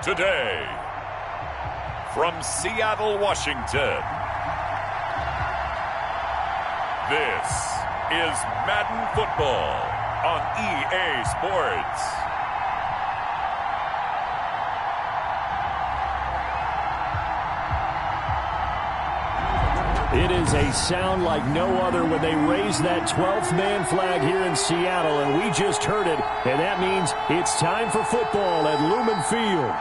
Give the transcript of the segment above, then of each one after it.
Today, from Seattle, Washington, this is Madden Football on EA Sports. It is a sound like no other when they raise that 12th man flag here in Seattle, and we just heard it, and that means it's time for football at Lumen Field.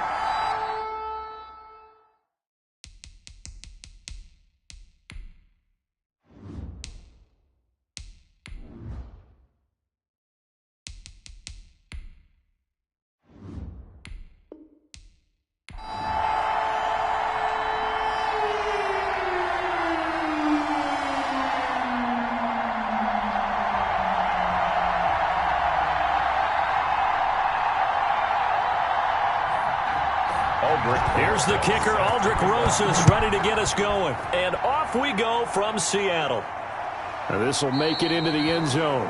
Here's the kicker, Aldrich Rosas, ready to get us going. And off we go from Seattle. This will make it into the end zone.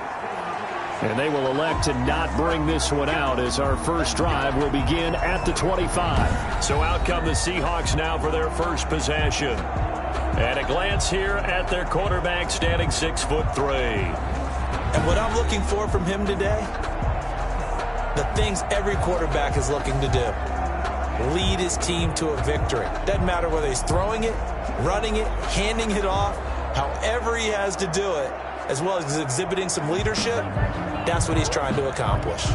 And they will elect to not bring this one out as our first drive will begin at the 25. So out come the Seahawks now for their first possession. And a glance here at their quarterback standing 6'3". And what I'm looking for from him today, the things every quarterback is looking to do. Lead his team to a victory. Doesn't matter whether he's throwing it, running it, handing it off, however he has to do it, as well as exhibiting some leadership, that's what he's trying to accomplish.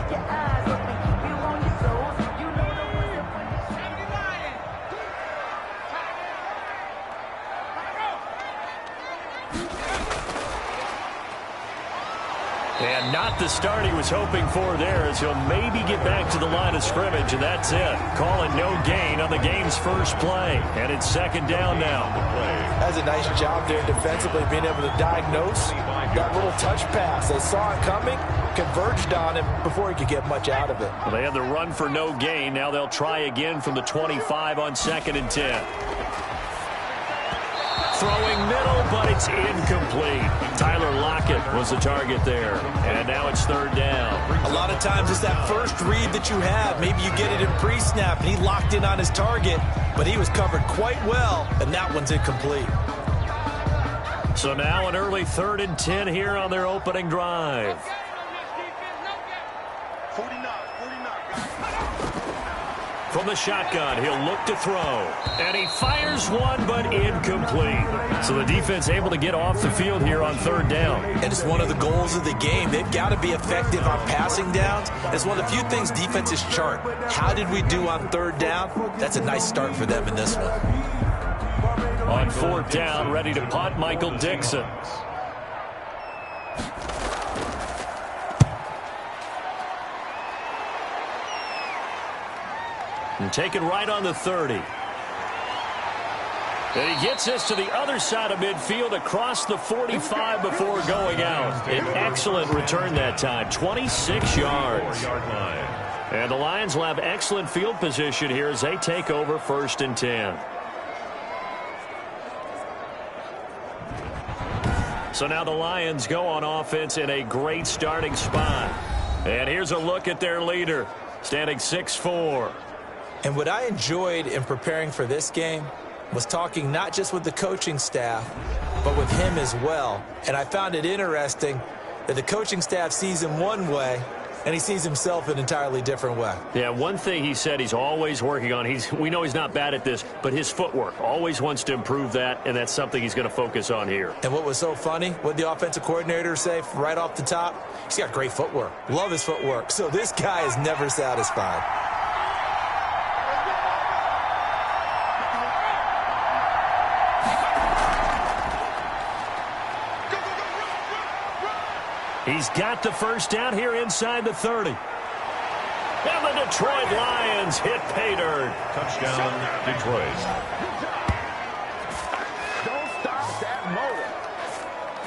And not the start he was hoping for there, as he'll maybe get back to the line of scrimmage, and that's it. Calling no gain on the game's first play. And it's second down now. That's a nice job there defensively, being able to diagnose that little touch pass. They saw it coming, converged on him before he could get much out of it. Well, they had the run for no gain. Now they'll try again from the 25 on 2nd and 10. Throwing middle, but it's incomplete. Tyler Lockett was the target there. And now it's 3rd down. A lot of times it's that first read that you have. Maybe you get it in pre-snap, and he locked in on his target, but he was covered quite well, and that one's incomplete. So now an early 3rd and 10 here on their opening drive. From the shotgun, he'll look to throw. And he fires one, but incomplete. So the defense able to get off the field here on 3rd down. And it's one of the goals of the game. They've got to be effective on passing downs. It's one of the few things defenses chart. How did we do on 3rd down? That's a nice start for them in this one. On 4th down, ready to punt, Michael Dixon. And taken right on the 30. And he gets us to the other side of midfield across the 45 before going out. An excellent return that time, 26 yards. And the Lions will have excellent field position here as they take over 1st and 10. So now the Lions go on offense in a great starting spot. And here's a look at their leader, standing 6'4". And what I enjoyed in preparing for this game was talking not just with the coaching staff, but with him as well. And I found it interesting that the coaching staff sees him one way, and he sees himself an entirely different way. Yeah, one thing he said he's always working on, we know he's not bad at this, but his footwork, always wants to improve that, and that's something he's going to focus on here. And what was so funny, what did the offensive coordinator say right off the top? He's got great footwork. Love his footwork. So this guy is never satisfied. He's got the first down here inside the 30. And the Detroit Lions hit pay dirt. Touchdown, Detroit.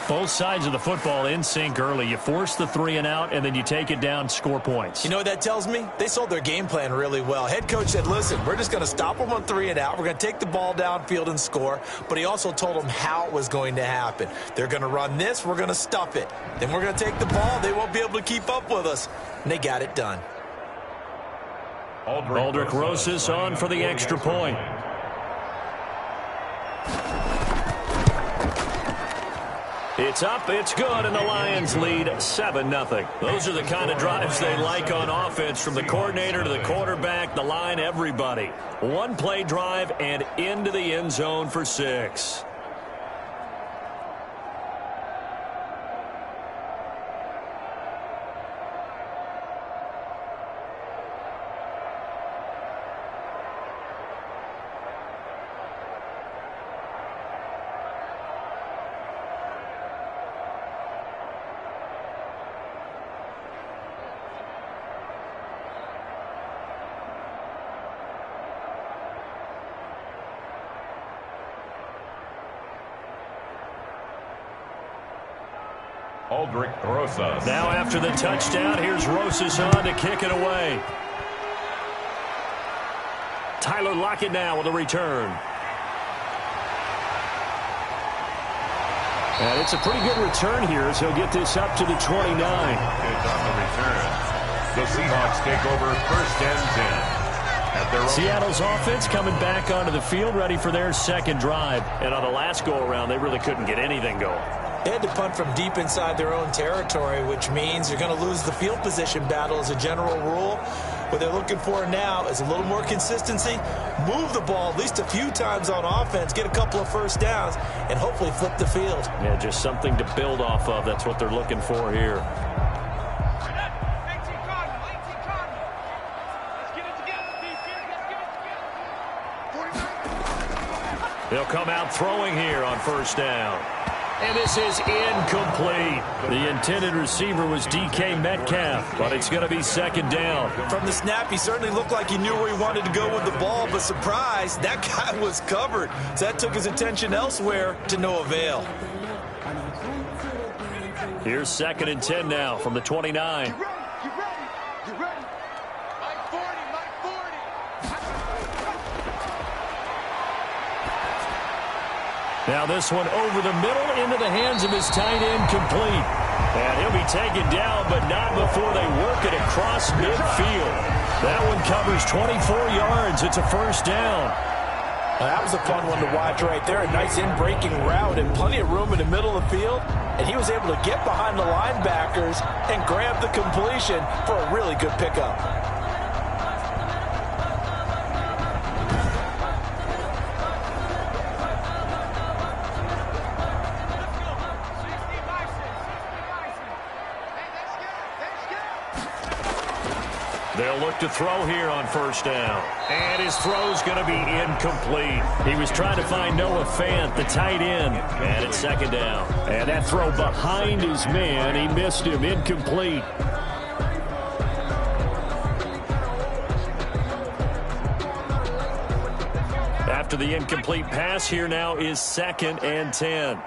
Both sides of the football in sync early. You force the 3 and out, and then you take it down, score points. You know what that tells me? They sold their game plan really well. Head coach said, listen, we're just going to stop them on 3 and out. We're going to take the ball downfield and score. But he also told them how it was going to happen. They're going to run this. We're going to stuff it. Then we're going to take the ball. They won't be able to keep up with us. And they got it done. Aldrich Rosas on for the extra point. It's up, it's good, and the Lions lead 7-0. Those are the kind of drives they like on offense, from the coordinator to the quarterback, the line, everybody. One play drive and into the end zone for 6. Aldrich Rosas. Now after the touchdown, here's Rosas on to kick it away. Tyler Lockett now with a return. And it's a pretty good return here as he'll get this up to the 29. On the return, the Seahawks take over 1st and 10. Seattle's offense coming back onto the field, ready for their second drive. And on the last go-around, they really couldn't get anything going. They had to punt from deep inside their own territory, which means you're going to lose the field position battle as a general rule. What they're looking for now is a little more consistency, move the ball at least a few times on offense, get a couple of first downs, and hopefully flip the field. Yeah, just something to build off of. That's what they're looking for here. They'll come out throwing here on 1st down. And this is incomplete. The intended receiver was DK Metcalf, but it's going to be 2nd down. From the snap, he certainly looked like he knew where he wanted to go with the ball, but surprise, that guy was covered. So that took his attention elsewhere to no avail. Here's 2nd and 10 now from the 29. Now this one over the middle into the hands of his tight end, complete. And he'll be taken down, but not before they work it across midfield. That one covers 24 yards. It's a 1st down. That was a fun one to watch right there. A nice in-breaking route and plenty of room in the middle of the field. And he was able to get behind the linebackers and grab the completion for a really good pickup. They'll look to throw here on 1st down. And his throw's going to be incomplete. He was trying to find Noah Fant, the tight end. And it's 2nd down. And that throw behind his man. He missed him. Incomplete. After the incomplete pass, here now is 2nd and 10.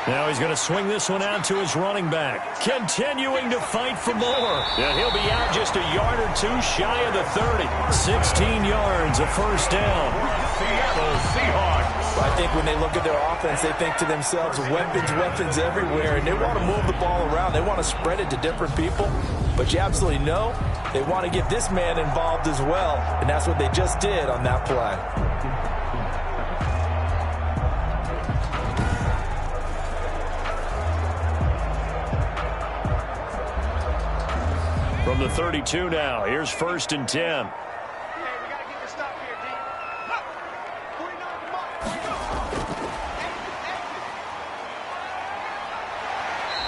Now he's going to swing this one out to his running back. Continuing to fight for more. And he'll be out just a yard or two shy of the 30. 16 yards, a 1st down. Seattle Seahawks. I think when they look at their offense, they think to themselves, weapons everywhere, and they want to move the ball around. They want to spread it to different people. But you absolutely know they want to get this man involved as well, and that's what they just did on that play. From the 32 now, here's 1st and 10.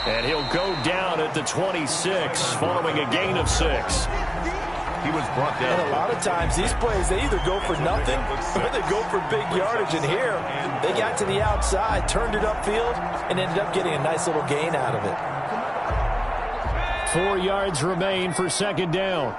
And he'll go down at the 26 following a gain of 6. He was brought down. And a lot of times these plays, they either go for nothing or they go for big yardage. And here, they got to the outside, turned it upfield, and ended up getting a nice little gain out of it. 4 yards remain for 2nd down.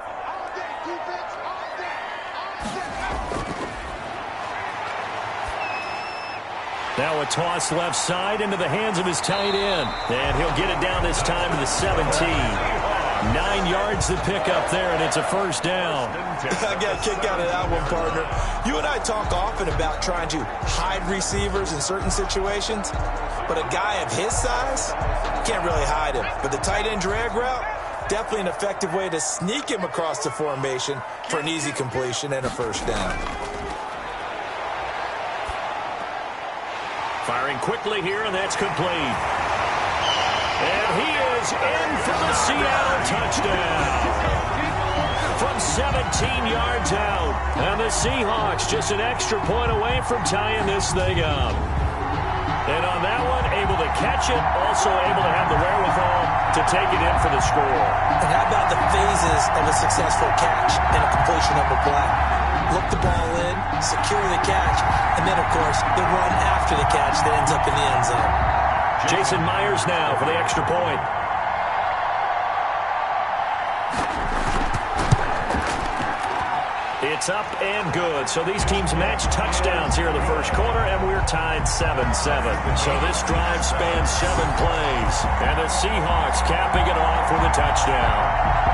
Now a toss left side into the hands of his tight end. And he'll get it down this time to the 17. 9 yards to pick up there, and it's a first down. I got a kick out of that one, partner. You and I talk often about trying to hide receivers in certain situations, but a guy of his size, can't really hide him. But the tight end drag route, definitely an effective way to sneak him across the formation for an easy completion and a first down. Firing quickly here, and that's complete. And he is in for the Seattle touchdown. From 17 yards out. And the Seahawks just an extra point away from tying this thing up. And on that one, able to catch it, also able to have the wherewithal to take it in for the score. And how about the phases of a successful catch and a completion of a play? Look the ball in, secure the catch, and then, of course, the run after the catch that ends up in the end zone. Jason Myers now for the extra point. It's up and good. So these teams match touchdowns here in the first quarter, and we're tied 7-7. So this drive spans 7 plays, and the Seahawks capping it off with a touchdown.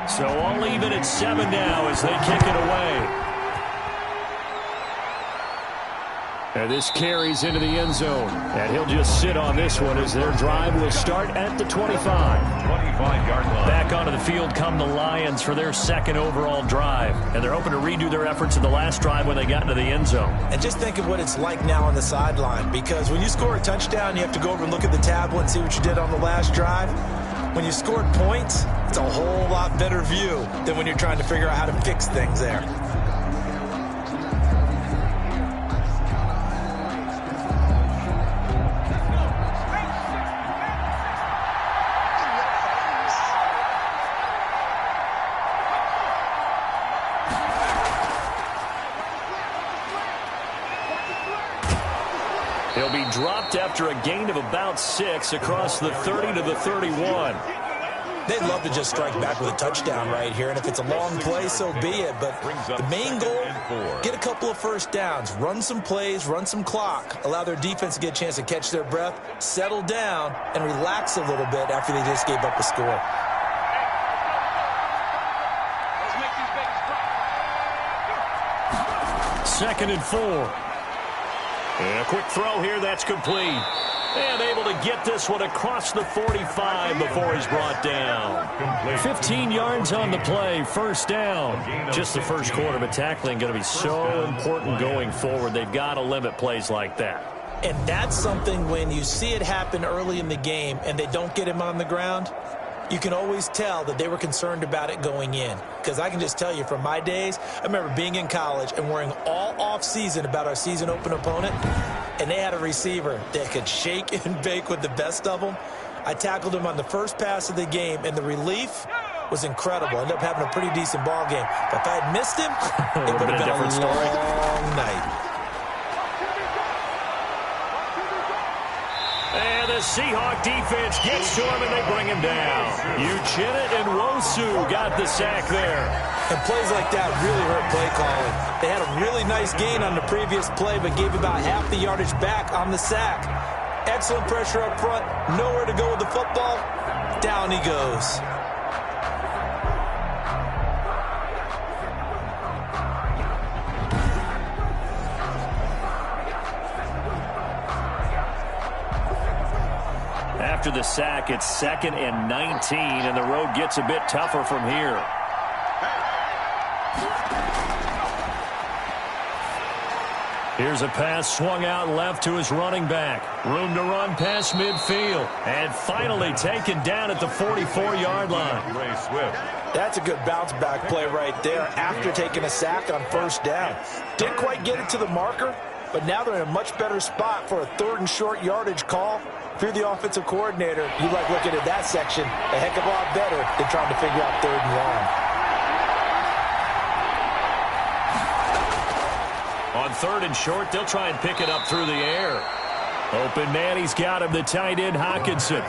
So all even at 7 now as they kick it away. And this carries into the end zone. And he'll just sit on this one as their drive will start at the 25. 25-yard line. Back onto the field come the Lions for their second overall drive. And they're hoping to redo their efforts in the last drive when they got into the end zone. And just think of what it's like now on the sideline. Because when you score a touchdown, you have to go over and look at the tablet and see what you did on the last drive. When you scored points, it's a whole lot better view than when you're trying to figure out how to fix things there. He'll be dropped after a gain of about 6 across the 30 to the 31. They'd love to just strike back with a touchdown right here, and if it's a long play, so be it. But the main goal, get a couple of first downs, run some plays, run some clock, allow their defense to get a chance to catch their breath, settle down, and relax a little bit after they just gave up a score. Second and 4. And a quick throw here, that's complete. And able to get this one across the 45 before he's brought down. 15 yards on the play, first down. Just the first quarter, but tackling going to be so important going forward. They've got to limit plays like that. And that's something when you see it happen early in the game and they don't get him on the ground, you can always tell that they were concerned about it going in. Because I can just tell you from my days, I remember being in college and worrying all off-season about our season open opponent, and they had a receiver that could shake and bake with the best of them. I tackled him on the first pass of the game, and the relief was incredible. Ended up having a pretty decent ball game. But if I had missed him, it would have been a long night. And the Seahawk defense gets to him, and they bring him down. Uchenna and Wosu got the sack there. And plays like that really hurt play calling. They had a really nice gain on the previous play, but gave about half the yardage back on the sack. Excellent pressure up front. Nowhere to go with the football. Down he goes. After the sack, it's 2nd and 19, and the road gets a bit tougher from here. Here's a pass swung out left to his running back. Room to run past midfield. And finally taken down at the 44-yard line. That's a good bounce-back play right there after taking a sack on first down. Didn't quite get it to the marker, but now they're in a much better spot for a 3rd and short yardage call. If you're the offensive coordinator, you like looking at that section a heck of a lot better than trying to figure out 3rd and long. On 3rd and short, they'll try and pick it up through the air. Open man, he's got him, the tight end, Hockenson.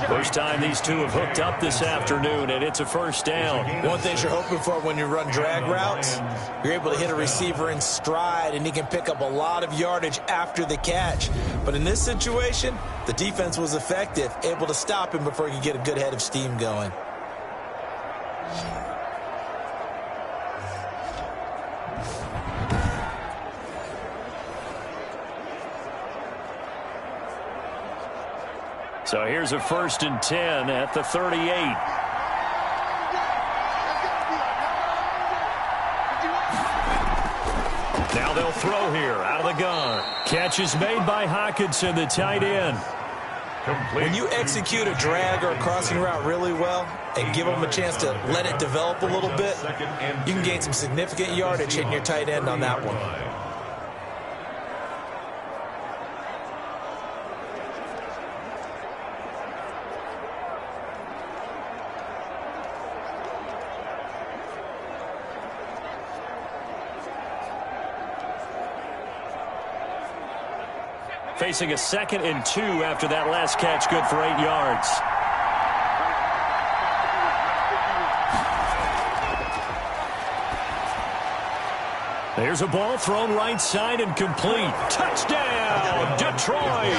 First time these two have hooked up this afternoon, and it's a first down. One thing you're hoping for when you run drag routes, you're able to hit a receiver in stride, and he can pick up a lot of yardage after the catch. But in this situation, the defense was effective, able to stop him before he could get a good head of steam going. So here's a 1st and 10 at the 38. Now they'll throw here out of the gun. Catch is made by Hockenson, the tight end. When you execute a drag or a crossing route really well and give them a chance to let it develop a little bit, you can gain some significant yardage hitting your tight end on that one. Facing a 2nd and 2 after that last catch, good for 8 yards. There's a ball thrown right side and complete. Touchdown, Detroit!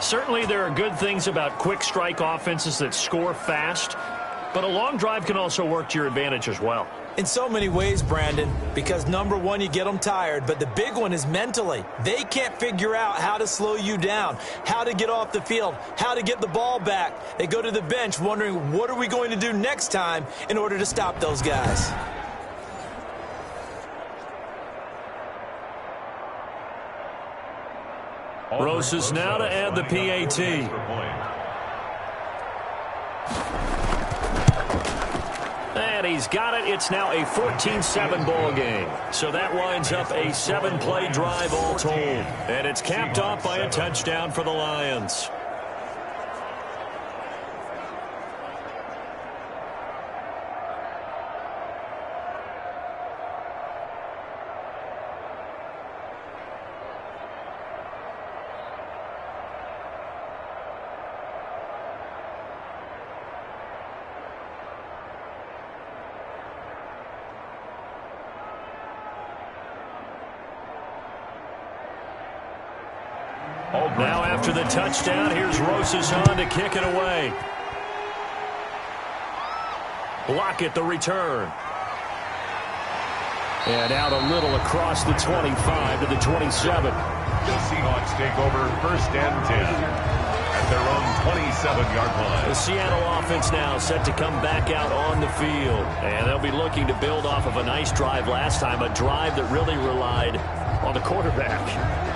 Certainly there are good things about quick strike offenses that score fast, but a long drive can also work to your advantage as well. In so many ways, Brandon, because number one, you get them tired, but the big one is mentally. They can't figure out how to slow you down, how to get off the field, how to get the ball back. They go to the bench wondering, what are we going to do next time in order to stop those guys? Roses now to add the PAT. And he's got it. It's now a 14-7 ball game. So that winds up a 7-play drive all told. And it's capped off by a touchdown for the Lions. Now after the touchdown, here's Roses on to kick it away. Lockett the return. And out a little across the 25 to the 27. The Seahawks take over 1st and 10 at their own 27-yard line. The Seattle offense now set to come back out on the field. And they'll be looking to build off of a nice drive last time, a drive that really relied on the quarterback.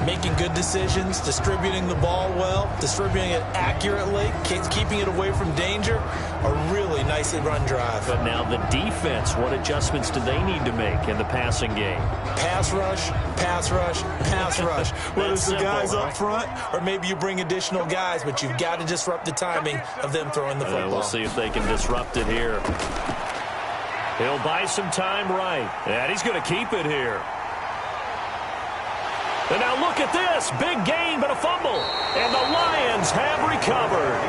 Making good decisions, distributing the ball well, distributing it accurately, keeping it away from danger. A really nicely run drive. But now the defense, what adjustments do they need to make in the passing game? Pass rush, pass rush, pass rush. Whether it's the guys up front or maybe you bring additional guys, but you've got to disrupt the timing of them throwing the football. We'll see if they can disrupt it here. He'll buy some time right. And he's going to keep it here. And now look at this. Big gain, but a fumble. And the Lions have recovered.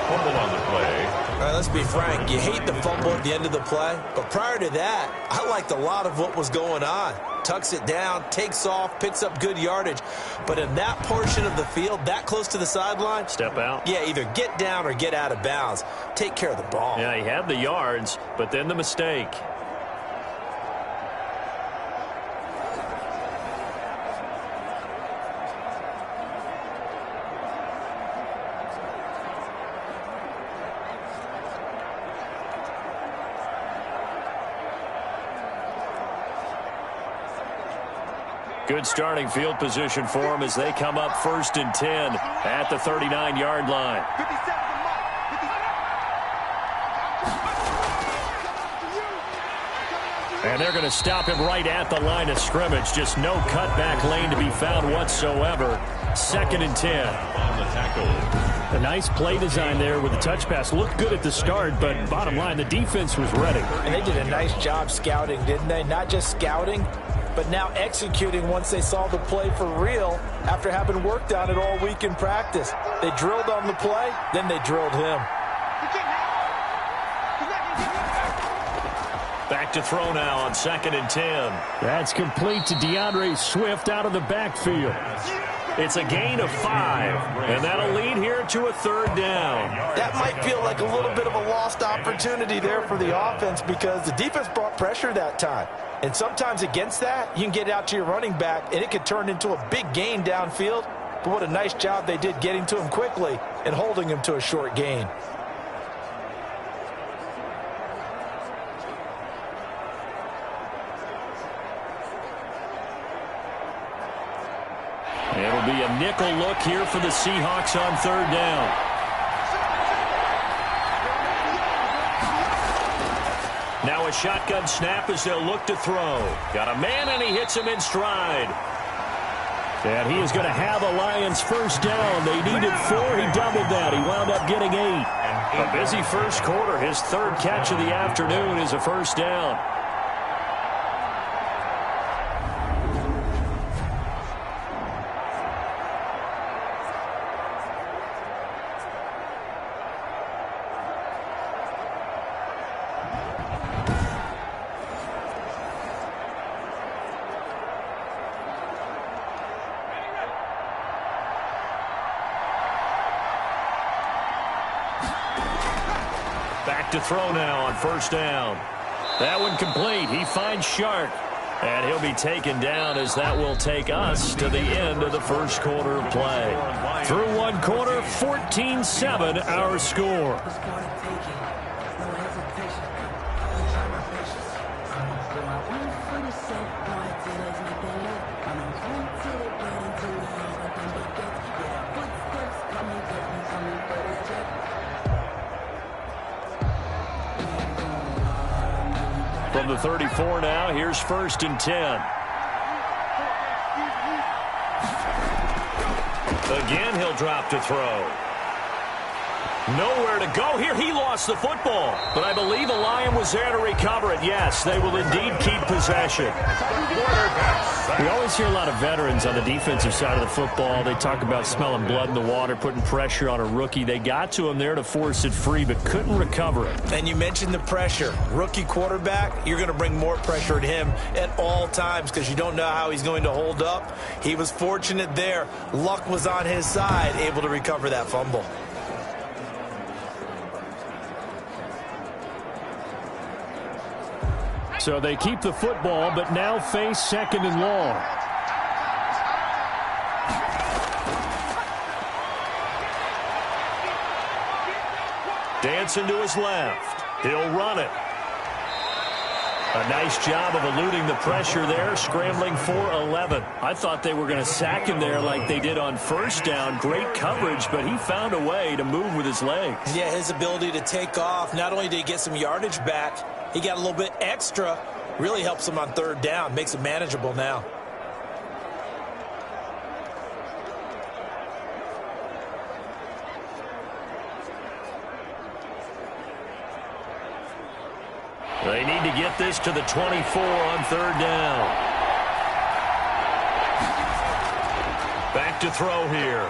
Fumble on the play. All right, let's be frank. You hate the fumble at the end of the play. But prior to that, I liked a lot of what was going on. Tucks it down, takes off, picks up good yardage. But in that portion of the field, that close to the sideline. Step out. Yeah, either get down or get out of bounds. Take care of the ball. Yeah, he had the yards, but then the mistake. Good starting field position for them as they come up 1st and 10 at the 39-yard line. And they're going to stop him right at the line of scrimmage. Just no cutback lane to be found whatsoever. 2nd and 10. On the tackle. A nice play design there with the touch pass. Looked good at the start, but bottom line, the defense was ready. And they did a nice job scouting, didn't they? Not just scouting, but now executing once they saw the play for real after having worked on it all week in practice. They drilled on the play, then they drilled him. Back to throw now on 2nd and 10. That's complete to DeAndre Swift out of the backfield. It's a gain of 5, and that'll lead here to a 3rd down. That might feel like a little bit of a lost opportunity there for the offense because the defense brought pressure that time. And sometimes against that, you can get out to your running back, and it could turn into a big gain downfield. But what a nice job they did getting to him quickly and holding him to a short gain. It'll be a nickel look here for the Seahawks on 3rd down. Now a shotgun snap as they'll look to throw. Got a man, and he hits him in stride. And he is going to have a Lions 1st down. They needed 4. He doubled that. He wound up getting 8. A busy first quarter. His 3rd catch of the afternoon is a 1st down. Back to throw now on 1st down. That one complete. He finds Shark. And he'll be taken down as that will take us to the end of the first quarter of play. Through 1 quarter, 14-7 our score. From the 34 now, here's 1st and 10. Again, he'll drop to throw. Nowhere to go here. He lost the football. But I believe a Lion was there to recover it. Yes, they will indeed keep possession. We always hear a lot of veterans on the defensive side of the football. They talk about smelling blood in the water, putting pressure on a rookie. They got to him there to force it free, but couldn't recover it. And you mentioned the pressure. Rookie quarterback, you're going to bring more pressure at him at all times because you don't know how he's going to hold up. He was fortunate there. Luck was on his side, able to recover that fumble. So they keep the football, but now face 2nd and long. Dancing to his left. He'll run it. A nice job of eluding the pressure there, scrambling for 11. I thought they were going to sack him there like they did on 1st down. Great coverage, but he found a way to move with his legs. Yeah, his ability to take off. Not only did he get some yardage back, he got a little bit extra. Really helps him on 3rd down. Makes it manageable now. They need to get this to the 24 on 3rd down. Back to throw here.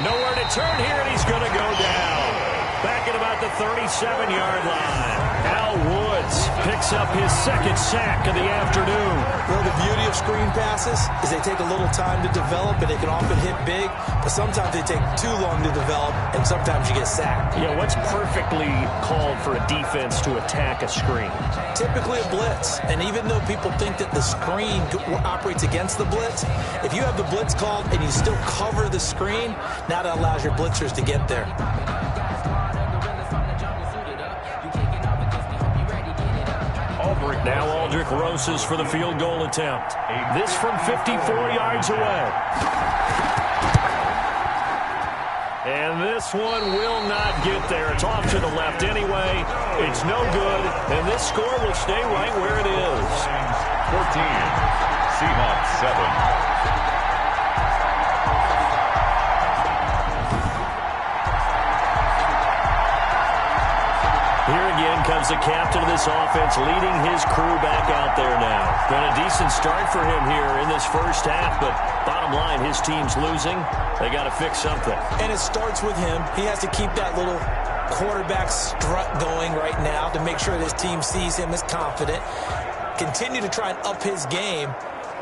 Nowhere to turn here, and he's going to go down. Back at about the 37-yard line. Al Woods picks up his 2nd sack of the afternoon. Well, the beauty of screen passes is they take a little time to develop, and they can often hit big, but sometimes they take too long to develop, and sometimes you get sacked. Yeah, what's perfectly called for a defense to attack a screen? Typically a blitz, and even though people think that the screen operates against the blitz, if you have the blitz called and you still cover the screen, now that allows your blitzers to get there. Now Aldrich Rosas for the field goal attempt. This from 54 yards away. And this one will not get there. It's off to the left anyway. It's no good, and this score will stay right where it is. 14, Seahawks 7. Here again comes the captain of this offense, leading his crew back out there now. Been a decent start for him here in this first half, but bottom line, his team's losing. They got to fix something. And it starts with him. He has to keep that little quarterback strut going right now to make sure his team sees him as confident. Continue to try and up his game,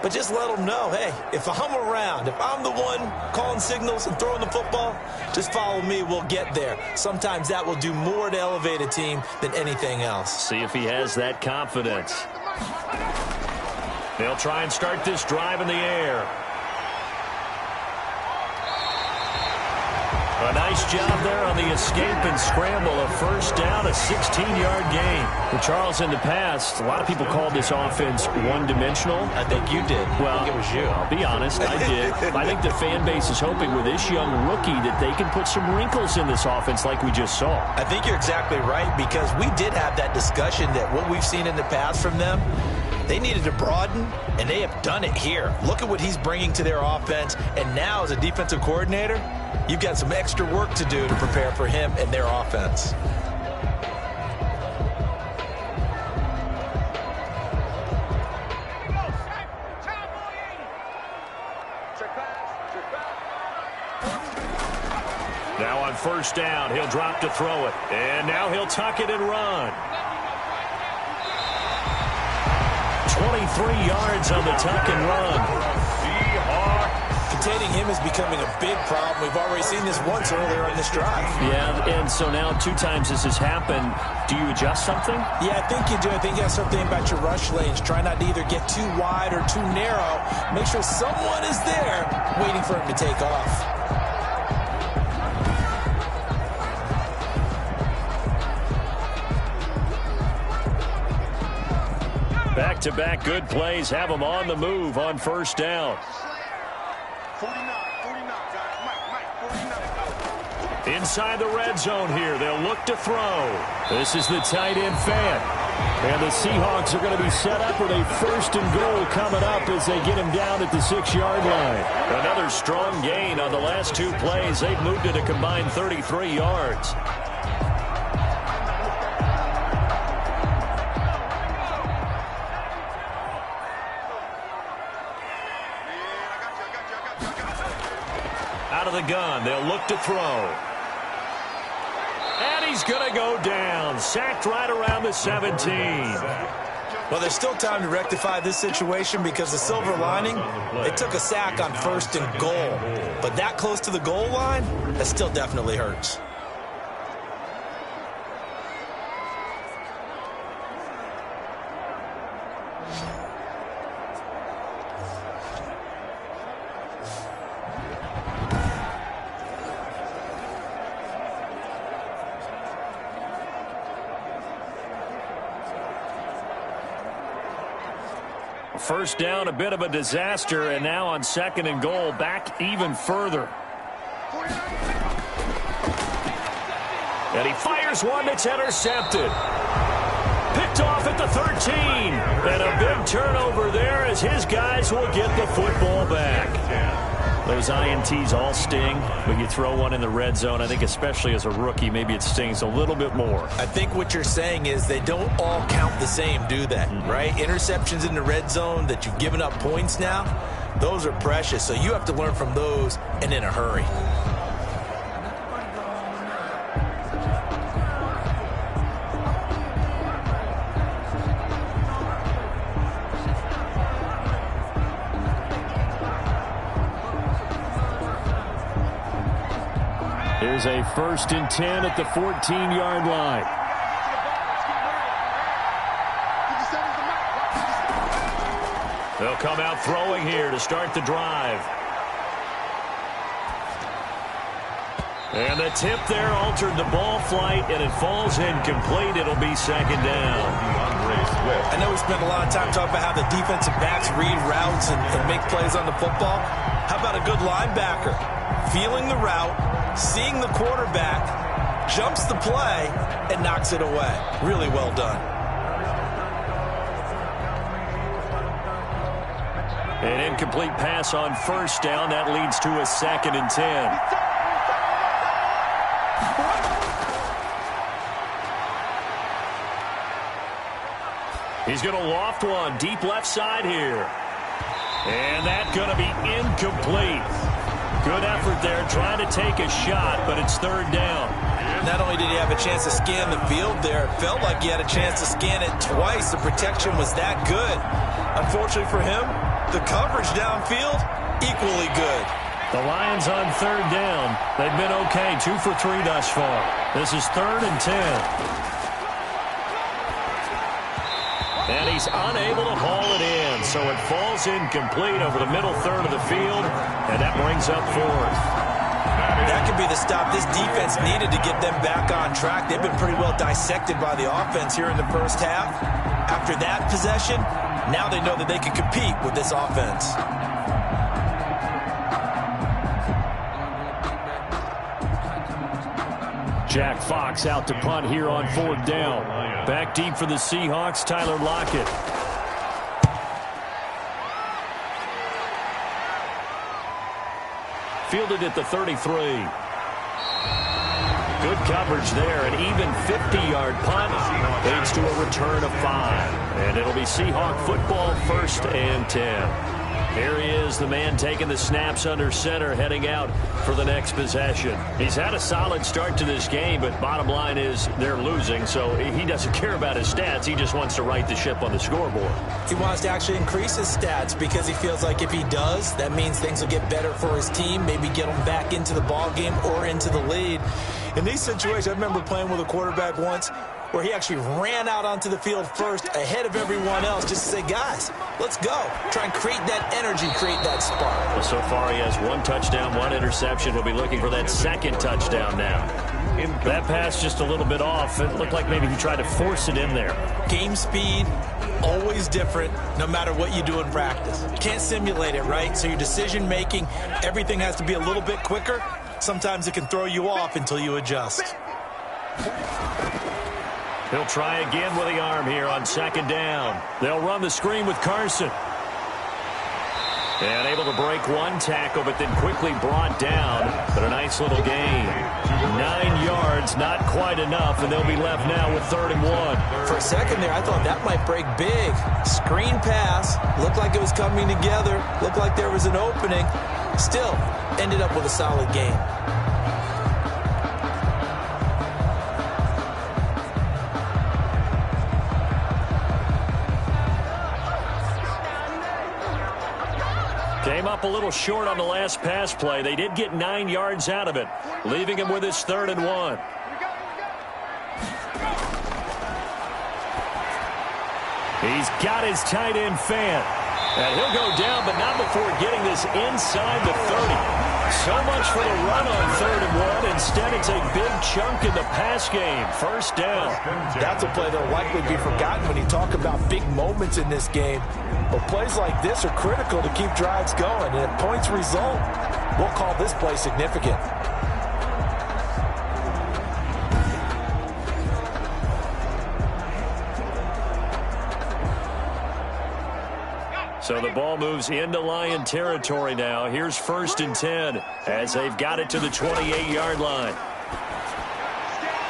but just let him know, hey, if I'm around, if I'm the one calling signals and throwing the football, just follow me, we'll get there. Sometimes that will do more to elevate a team than anything else. See if he has that confidence. They'll try and start this drive in the air. A nice job there on the escape and scramble. A first down, a 16-yard gain. Well, Charles, in the past, a lot of people called this offense one-dimensional. I think you did. Well, I think it was you. I'll be honest, I did. I think the fan base is hoping with this young rookie that they can put some wrinkles in this offense like we just saw. I think you're exactly right, because we did have that discussion that what we've seen in the past from them, they needed to broaden, and they have done it here. Look at what he's bringing to their offense, and now as a defensive coordinator, you've got some extra work to do to prepare for him and their offense. Now on first down, he'll drop to throw it. And now he'll tuck it and run. 23 yards on the tuck and run. Containing him is becoming a big problem. We've already seen this once earlier on this drive. Yeah, and so now 2 times this has happened. Do you adjust something? Yeah, I think you do. I think you have something about your rush lanes. Try not to either get too wide or too narrow. Make sure someone is there waiting for him to take off. Back-to-back good plays have them on the move on first down. 49, Inside the red zone here, they'll look to throw. This is the tight end fan. And the Seahawks are going to be set up with a first and goal coming up as they get him down at the 6-yard line. Another strong gain on the last 2 plays. They've moved it a combined 33 yards. Out of the gun, they'll look to throw. And he's going to go down. Sacked right around the 17. Well, there's still time to rectify this situation, because the silver lining, they took a sack on first and goal. But that close to the goal line, that still definitely hurts. First down, a bit of a disaster, and now on second and goal, back even further. And he fires one that's intercepted. Picked off at the 13. And a big turnover there as his guys will get the football back. Those INTs all sting, but you throw one in the red zone. I think especially as a rookie, maybe it stings a little bit more. I think what you're saying is they don't all count the same, do they? Right? Interceptions in the red zone that you've given up points now, those are precious. So you have to learn from those and in a hurry. Here's a 1st and 10 at the 14-yard line. They'll come out throwing here to start the drive. And the tip there altered the ball flight, and it falls incomplete. It'll be second down. I know we spent a lot of time talking about how the defensive backs read routes and make plays on the football. How about a good linebacker feeling the route, Seeing the quarterback, jumps the play, and knocks it away. Really well done. An incomplete pass on first down. That leads to a 2nd and 10. He's going to loft one deep left side here. And that's going to be incomplete. Good effort there trying to take a shot, but it's 3rd down. Not only did he have a chance to scan the field there, it felt like he had a chance to scan it twice. The protection was that good. Unfortunately for him, the coverage downfield, equally good. The Lions on 3rd down. They've been okay, 2 for 3 thus far. This is 3rd and 10. And he's unable to haul it in, so it falls incomplete over the middle third of the field, and that brings up 4th. That could be the stop this defense needed to get them back on track. They've been pretty well dissected by the offense here in the first half. After that possession, now they know that they can compete with this offense. Jack Fox out to punt here on 4th down. Back deep for the Seahawks, Tyler Lockett. Fielded at the 33. Good coverage there. An even 50-yard punt leads to a return of 5. And it'll be Seahawk football, 1st and 10. Here he is, the man taking the snaps under center, heading out for the next possession. He's had a solid start to this game, but bottom line is they're losing, so he doesn't care about his stats. He just wants to right the ship on the scoreboard. He wants to actually increase his stats because he feels like if he does, that means things will get better for his team, maybe get them back into the ball game or into the lead. In these situations, I remember playing with a quarterback once where he actually ran out onto the field first ahead of everyone else just to say, guys, let's go. Try and create that energy, create that spark. Well, so far he has 1 touchdown, 1 interception. He'll be looking for that 2nd touchdown now. That pass just a little bit off. It looked like maybe he tried to force it in there. Game speed, always different, no matter what you do in practice. Can't simulate it, right? So your decision-making, everything has to be a little bit quicker. Sometimes it can throw you off until you adjust. He'll try again with the arm here on 2nd down. They'll run the screen with Carson. And able to break 1 tackle, but then quickly brought down. But a nice little gain. 9 yards, not quite enough, and they'll be left now with 3rd and 1. For a second there, I thought that might break big. Screen pass, looked like it was coming together, looked like there was an opening. Still, ended up with a solid game. Came up a little short on the last pass play. They did get 9 yards out of it, leaving him with his 3rd and 1. He's got his tight end fan. And he'll go down, but not before getting this inside the 30. So much for the run on 3rd and 1. Instead, it's a big chunk in the pass game. 1st down. That's a play that will likely be forgotten when you talk about big moments in this game. But plays like this are critical to keep drives going. And if points result, we'll call this play significant. So the ball moves into Lion territory now. Here's 1st and 10 as they've got it to the 28-yard line.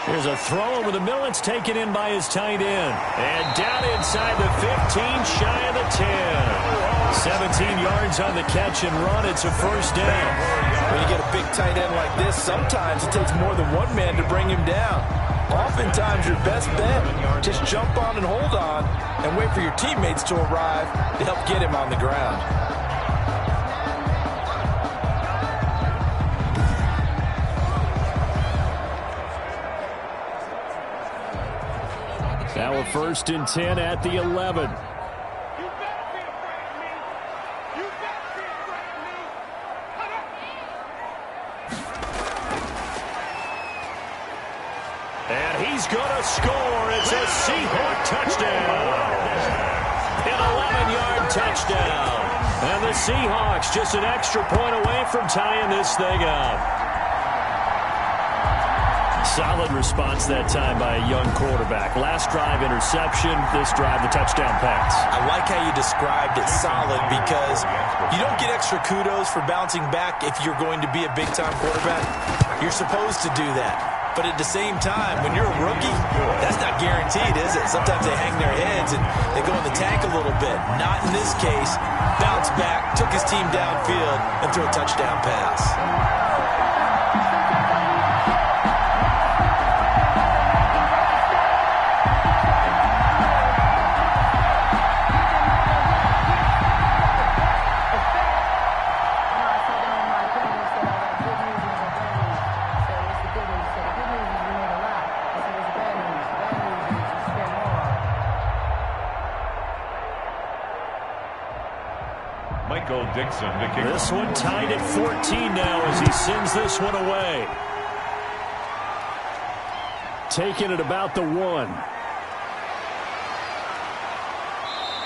Here's a throw over the middle. It's taken in by his tight end. And down inside the 15, shy of the 10. 17 yards on the catch and run. It's a 1st down. When you get a big tight end like this, sometimes it takes more than one man to bring him down. Oftentimes, your best bet, just jump on and hold on and wait for your teammates to arrive to help get him on the ground. Now a 1st and 10 at the 11. And he's going to score. It's a Seahawk touchdown. An 11-yard touchdown. And the Seahawks just an extra point away from tying this thing up. Solid response that time by a young quarterback. Last drive, interception. This drive, the touchdown pass. I like how you described it, solid, because you don't get extra kudos for bouncing back if you're going to be a big-time quarterback. You're supposed to do that. But at the same time, when you're a rookie, that's not guaranteed, is it? Sometimes they hang their heads and they go in the tank a little bit. Not in this case. Bounced back, took his team downfield, and threw a touchdown pass. This one tied at 14 now as he sends this one away. Taking it about the 1.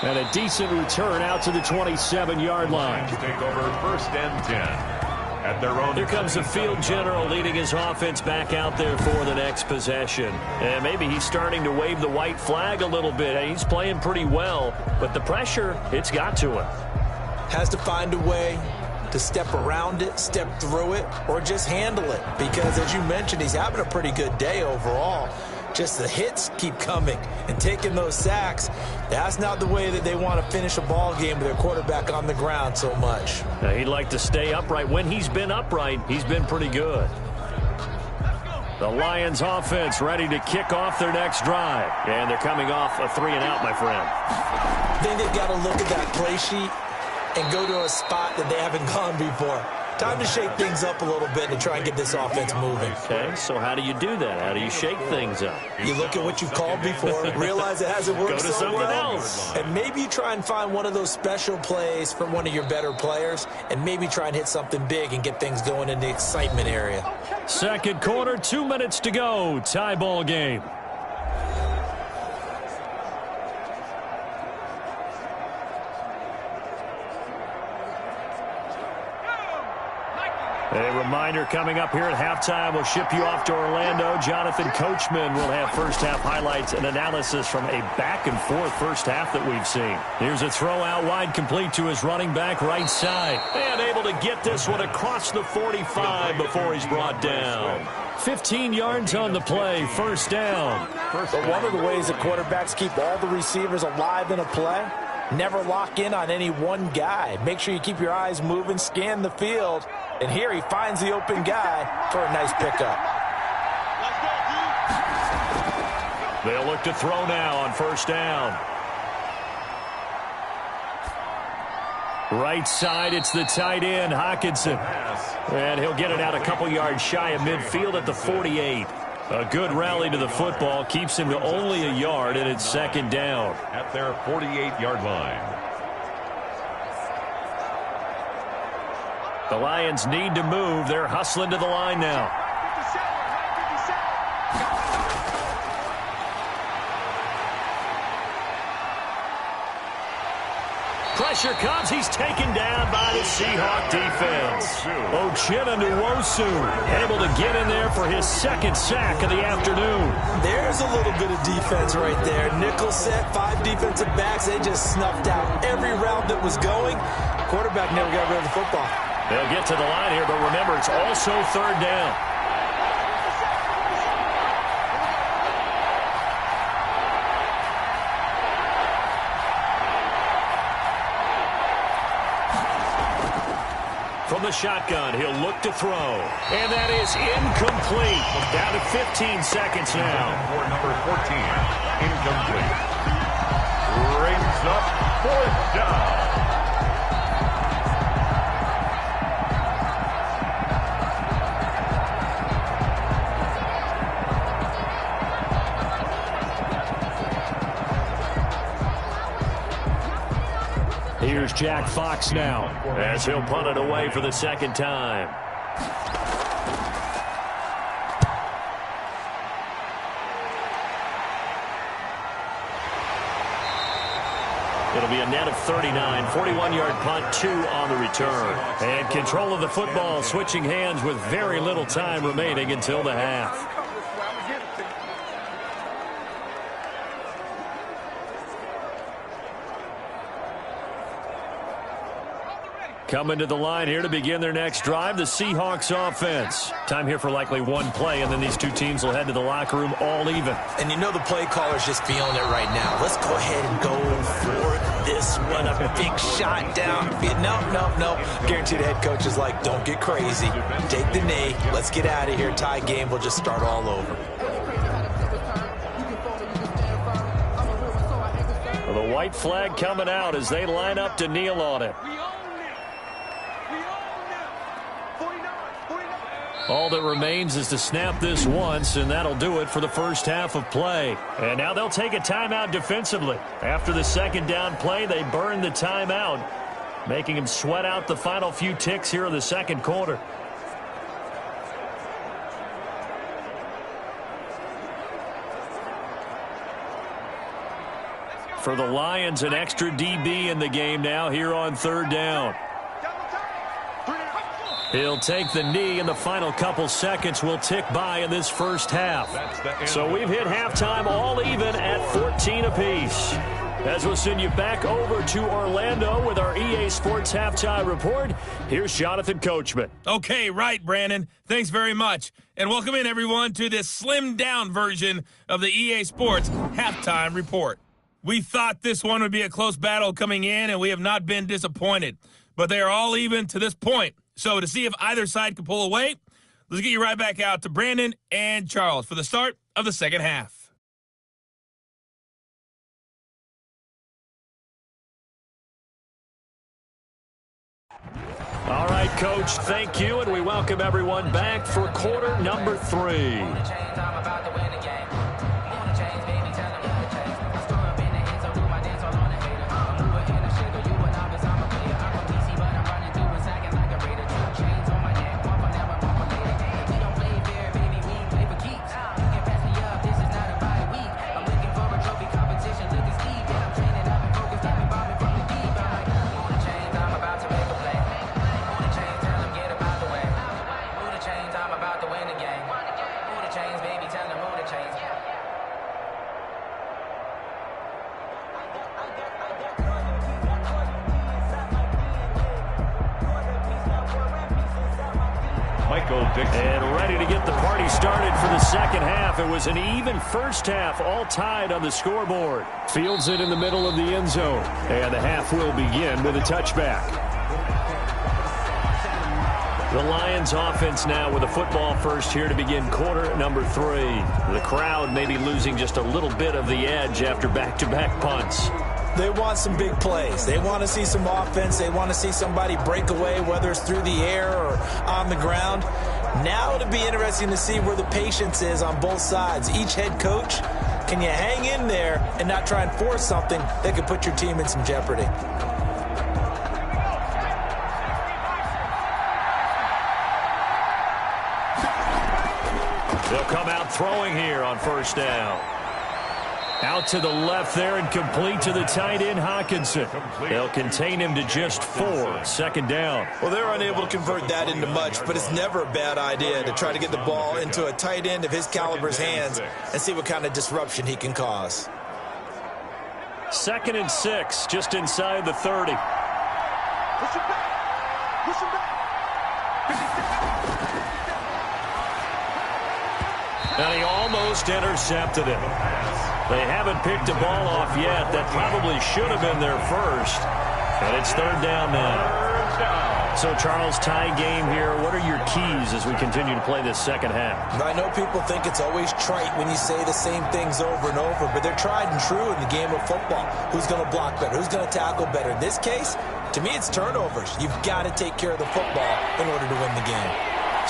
And a decent return out to the 27-yard line. Take over first and 10 at their own. Here comes the field general leading his offense back out there for the next possession. And maybe he's starting to wave the white flag a little bit. He's playing pretty well, but the pressure, it's got to him. Has to find a way to step around it, step through it, or just handle it. Because, as you mentioned, he's having a pretty good day overall. Just the hits keep coming and taking those sacks. That's not the way that they want to finish a ball game with their quarterback on the ground so much. Now, he'd like to stay upright. When he's been upright, he's been pretty good. The Lions offense ready to kick off their next drive. And they're coming off a 3-and-out, my friend. I think they've got to look at that play sheet and go to a spot that they haven't gone before. Time to shake things up a little bit to try and get this offense moving. Okay, so how do you do that? How do you shake things up? You look at what you've called before, realize it hasn't worked so so well, else. and maybe you try and find one of those special plays from one of your better players, and maybe try and hit something big and get things going in the excitement area. Second quarter, 2 minutes to go. Tie ball game. A reminder coming up here at halftime. We'll ship you off to Orlando. Jonathan Coachman will have first-half highlights and analysis from a back-and-forth first half that we've seen. Here's a throw out wide, complete to his running back right side. And able to get this one across the 45 before he's brought down. 15 yards on the play, first down. But one of the ways that quarterbacks keep all the receivers alive in a play, never lock in on any one guy. Make sure you keep your eyes moving, scan the field. And here he finds the open guy for a nice pickup. They'll look to throw now on first down. Right side, it's the tight end, Hockenson. And he'll get it out a couple yards shy of midfield at the 48. A good rally to the football keeps him to only a yard, and it's second down. At their 48-yard line. The Lions need to move. They're hustling to the line now. Pressure comes. He's taken down by the Seahawks defense. Uchenna-Nwosu able to get in there for his second sack of the afternoon. There's a little bit of defense right there. Nickel set, 5 defensive backs. They just snuffed out every route that was going. Quarterback never got rid of the football. They'll get to the line here, but remember, it's also third down. From the shotgun, he'll look to throw. And that is incomplete. Down to 15 seconds now. For number 14, incomplete. Brings up fourth down. Here's Jack Fox now as he'll punt it away for the second time. It'll be a net of 39, 41-yard punt, 2 on the return. And control of the football switching hands with very little time remaining until the half. Coming to the line here to begin their next drive, the Seahawks offense. Time here for likely one play, and then these two teams will head to the locker room all even. And you know the play caller's just feeling it right now. Let's go ahead and go for this one. A big shot down. No. Guaranteed the head coach is like, don't get crazy. Take the knee. Let's get out of here. Tie game. We'll just start all over. Well, the white flag coming out as they line up to kneel on it. All that remains is to snap this once, and that'll do it for the first half of play. And now they'll take a timeout defensively. After the second down play, they burn the timeout, making them sweat out the final few ticks here in the second quarter. For the Lions, an extra DB in the game now here on third down. He'll take the knee, and the final couple seconds will tick by in this first half. So we've hit halftime all even at 14 apiece. As we'll send you back over to Orlando with our EA Sports Halftime Report, here's Jonathan Coachman. Okay, right, Brandon. Thanks very much. And welcome in, everyone, to this slimmed-down version of the EA Sports Halftime Report. We thought this one would be a close battle coming in, and we have not been disappointed. But they are all even to this point. So to see if either side can pull away, let's get you right back out to Brandon and Charles for the start of the second half. All right, Coach, thank you, and we welcome everyone back for quarter number 3. And ready to get the party started for the second half. It was an even first half, all tied on the scoreboard. Fields it in the middle of the end zone. And the half will begin with a touchback. The Lions offense now with a football first here to begin quarter number 3. The crowd may be losing just a little bit of the edge after back-to-back punts. They want some big plays. They want to see some offense. They want to see somebody break away, whether it's through the air or on the ground. Now it'll be interesting to see where the patience is on both sides. Each head coach, can you hang in there and not try and force something that could put your team in some jeopardy? They'll come out throwing here on first down. Out to the left there and complete to the tight end, Hawkinson. They'll contain him to just 4. Second down. Well, they're unable to convert that into much, but it's never a bad idea to try to get the ball into a tight end of his caliber's hands and see what kind of disruption he can cause. 2nd and 6, just inside the 30. And he almost intercepted it. They haven't picked a ball off yet. That probably should have been their first. And it's third down now. So, Charles, tie game here. What are your keys as we continue to play this second half? I know people think it's always trite when you say the same things over and over, but they're tried and true in the game of football. Who's going to block better? Who's going to tackle better? In this case, to me, it's turnovers. You've got to take care of the football in order to win the game.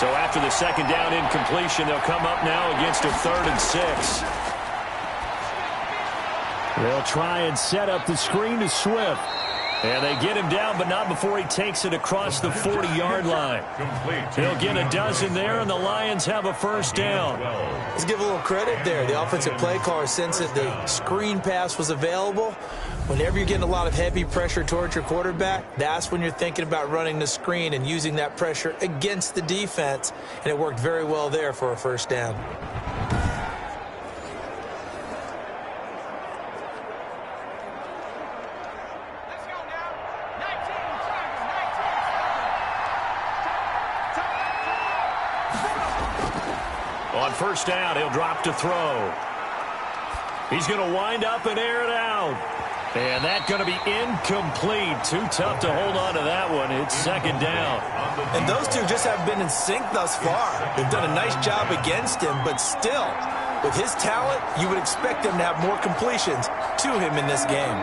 So after the second down incompletion, they'll come up now against a 3rd and 6. They'll try and set up the screen to Swift. And they get him down, but not before he takes it across the 40-yard line. He'll get a dozen there, and the Lions have a first down. Let's give a little credit there. The offensive play caller, since the screen pass was available, whenever you're getting a lot of heavy pressure towards your quarterback, that's when you're thinking about running the screen and using that pressure against the defense. And it worked very well there for a first down. On first down, he'll drop to throw. He's going to wind up and air it out. And that's going to be incomplete. Too tough to hold on to that one. It's second down. And those two just have been in sync thus far. They've done a nice job against him, but still, with his talent, you would expect them to have more completions to him in this game.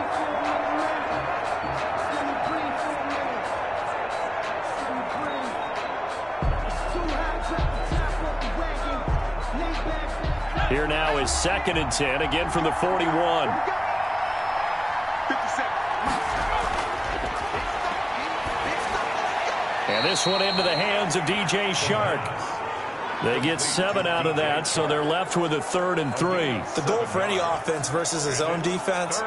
Here now is 2nd and 10, again from the 41. And this one into the hands of DJ Shark. They get 7 out of that, so they're left with a 3rd and 3. The goal for any offense versus his own defense,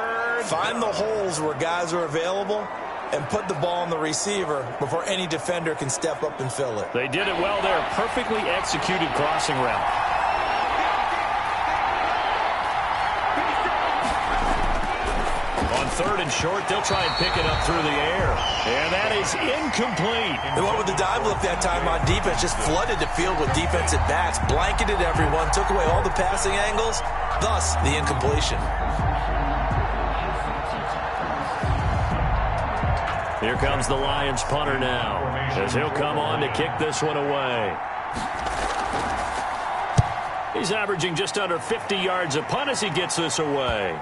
find the holes where guys are available and put the ball on the receiver before any defender can step up and fill it. They did it well there. Perfectly executed crossing route. On 3rd and short, they'll try and pick it up through the air. And that is incomplete. They went with the dime look that time on defense, just flooded the field with defensive backs, blanketed everyone, took away all the passing angles, thus the incompletion. Here comes the Lions punter now, as he'll come on to kick this one away. He's averaging just under 50 yards a punt as he gets this away.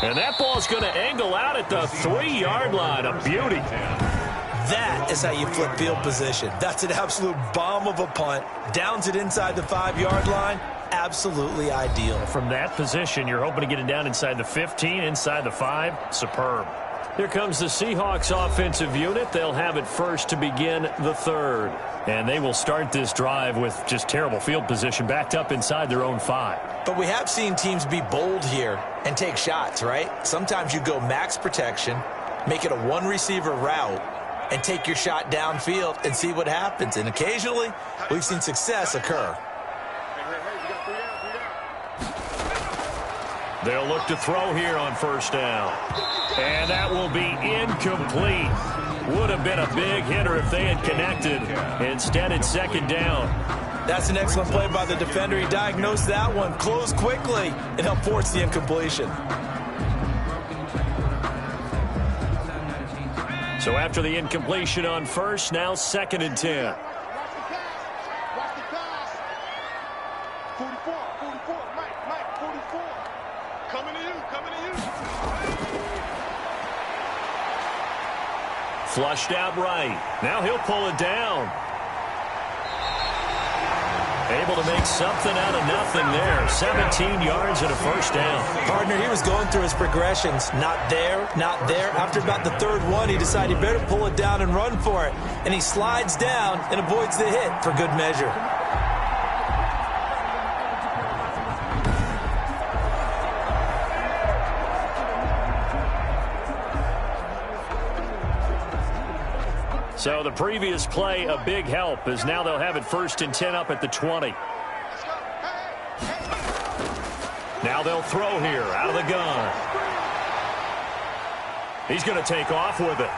And that ball's going to angle out at the 3-yard line. A beauty. That is how you flip field position. That's an absolute bomb of a punt. Downs it inside the 5-yard line. Absolutely ideal. From that position, you're hoping to get it down inside the 15, inside the 5. Superb. Here comes the Seahawks offensive unit. They'll have it first to begin the 3rd. And they will start this drive with just terrible field position backed up inside their own 5. But we have seen teams be bold here and take shots, right? Sometimes you go max protection, make it a one-receiver route, and take your shot downfield and see what happens. And occasionally, we've seen success occur. They'll look to throw here on first down. And that will be incomplete. Would have been a big hitter if they had connected. Instead, it's 2nd down. That's an excellent play by the defender. He diagnosed that one, closed quickly, and helped force the incompletion. So after the incompletion on first, now 2nd and 10. 44, Mike, 44. Coming to you. Flushed out right. Now he'll pull it down. Able to make something out of nothing there. 17 yards and a first down. Partner, he was going through his progressions. Not there, not there. After about the 3rd one, he decided he better pull it down and run for it. And he slides down and avoids the hit for good measure. So the previous play, a big help, as now they'll have it 1st and 10 up at the 20. Now they'll throw here out of the gun. He's going to take off with it.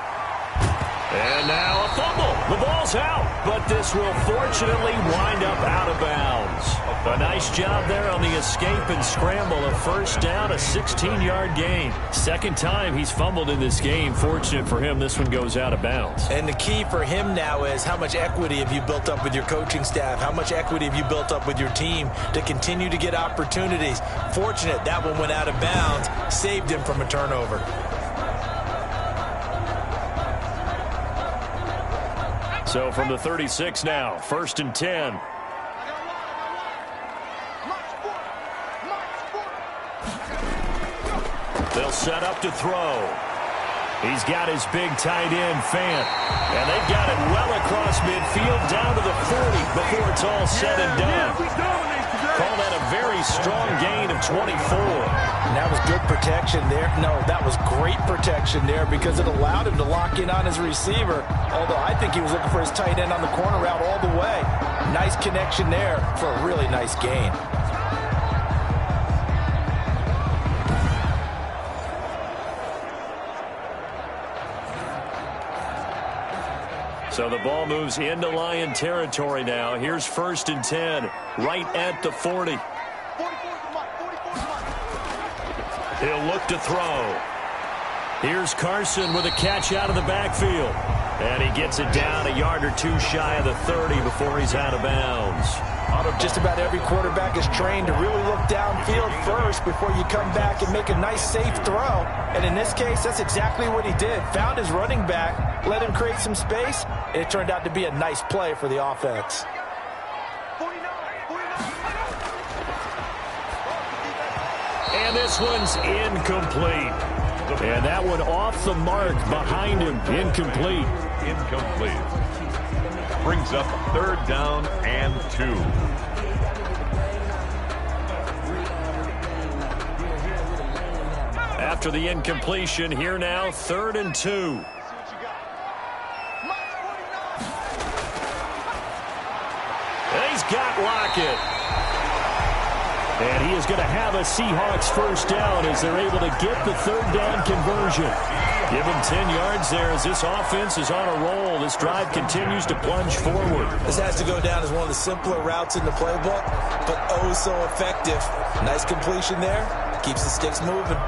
And now a fumble. The ball's out, but this will fortunately wind up out of bounds. A nice job there on the escape and scramble. A first down, a 16-yard gain. 2nd time he's fumbled in this game. Fortunate for him, this one goes out of bounds. And the key for him now is how much equity have you built up with your coaching staff? How much equity have you built up with your team to continue to get opportunities? Fortunate that one went out of bounds, saved him from a turnover. So from the 36 now, 1st and 10. They'll set up to throw. He's got his big tight end, Fant. And they've got it well across midfield down to the 40 before it's all said and done. Call that a very strong gain of 24. And that was good protection there. No, that was great protection there because it allowed him to lock in on his receiver. Although I think he was looking for his tight end on the corner route all the way. Nice connection there for a really nice gain. So the ball moves into Lion territory now. Here's 1st and 10, right at the 40. He'll look to throw. Here's Carson with a catch out of the backfield. And he gets it down a yard or two shy of the 30 before he's out of bounds. Just about every quarterback is trained to really look downfield first before you come back and make a nice, safe throw. And in this case, that's exactly what he did. Found his running back, let him create some space, and it turned out to be a nice play for the offense. And this one's incomplete. And that one off the mark behind him. Incomplete. Incomplete. Brings up 3rd down and 2. After the incompletion, here now, 3rd and 2. And he's got Lockett. And he is going to have a Seahawks 1st down as they're able to get the 3rd down conversion. Give him 10 yards there as this offense is on a roll. This drive continues to plunge forward. This has to go down as one of the simpler routes in the playbook, but oh so effective. Nice completion there. Keeps the sticks moving.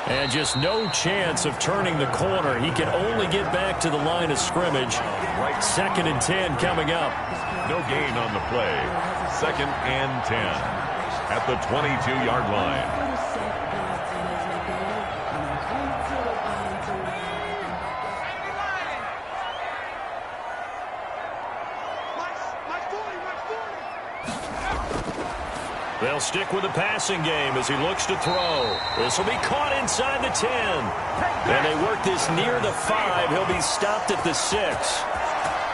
And just no chance of turning the corner. He can only get back to the line of scrimmage. 2nd and 10 coming up. No gain on the play. 2nd and 10 at the 22-yard line. They'll stick with the passing game as he looks to throw. This will be caught inside the 10. And they work this near the 5. He'll be stopped at the 6.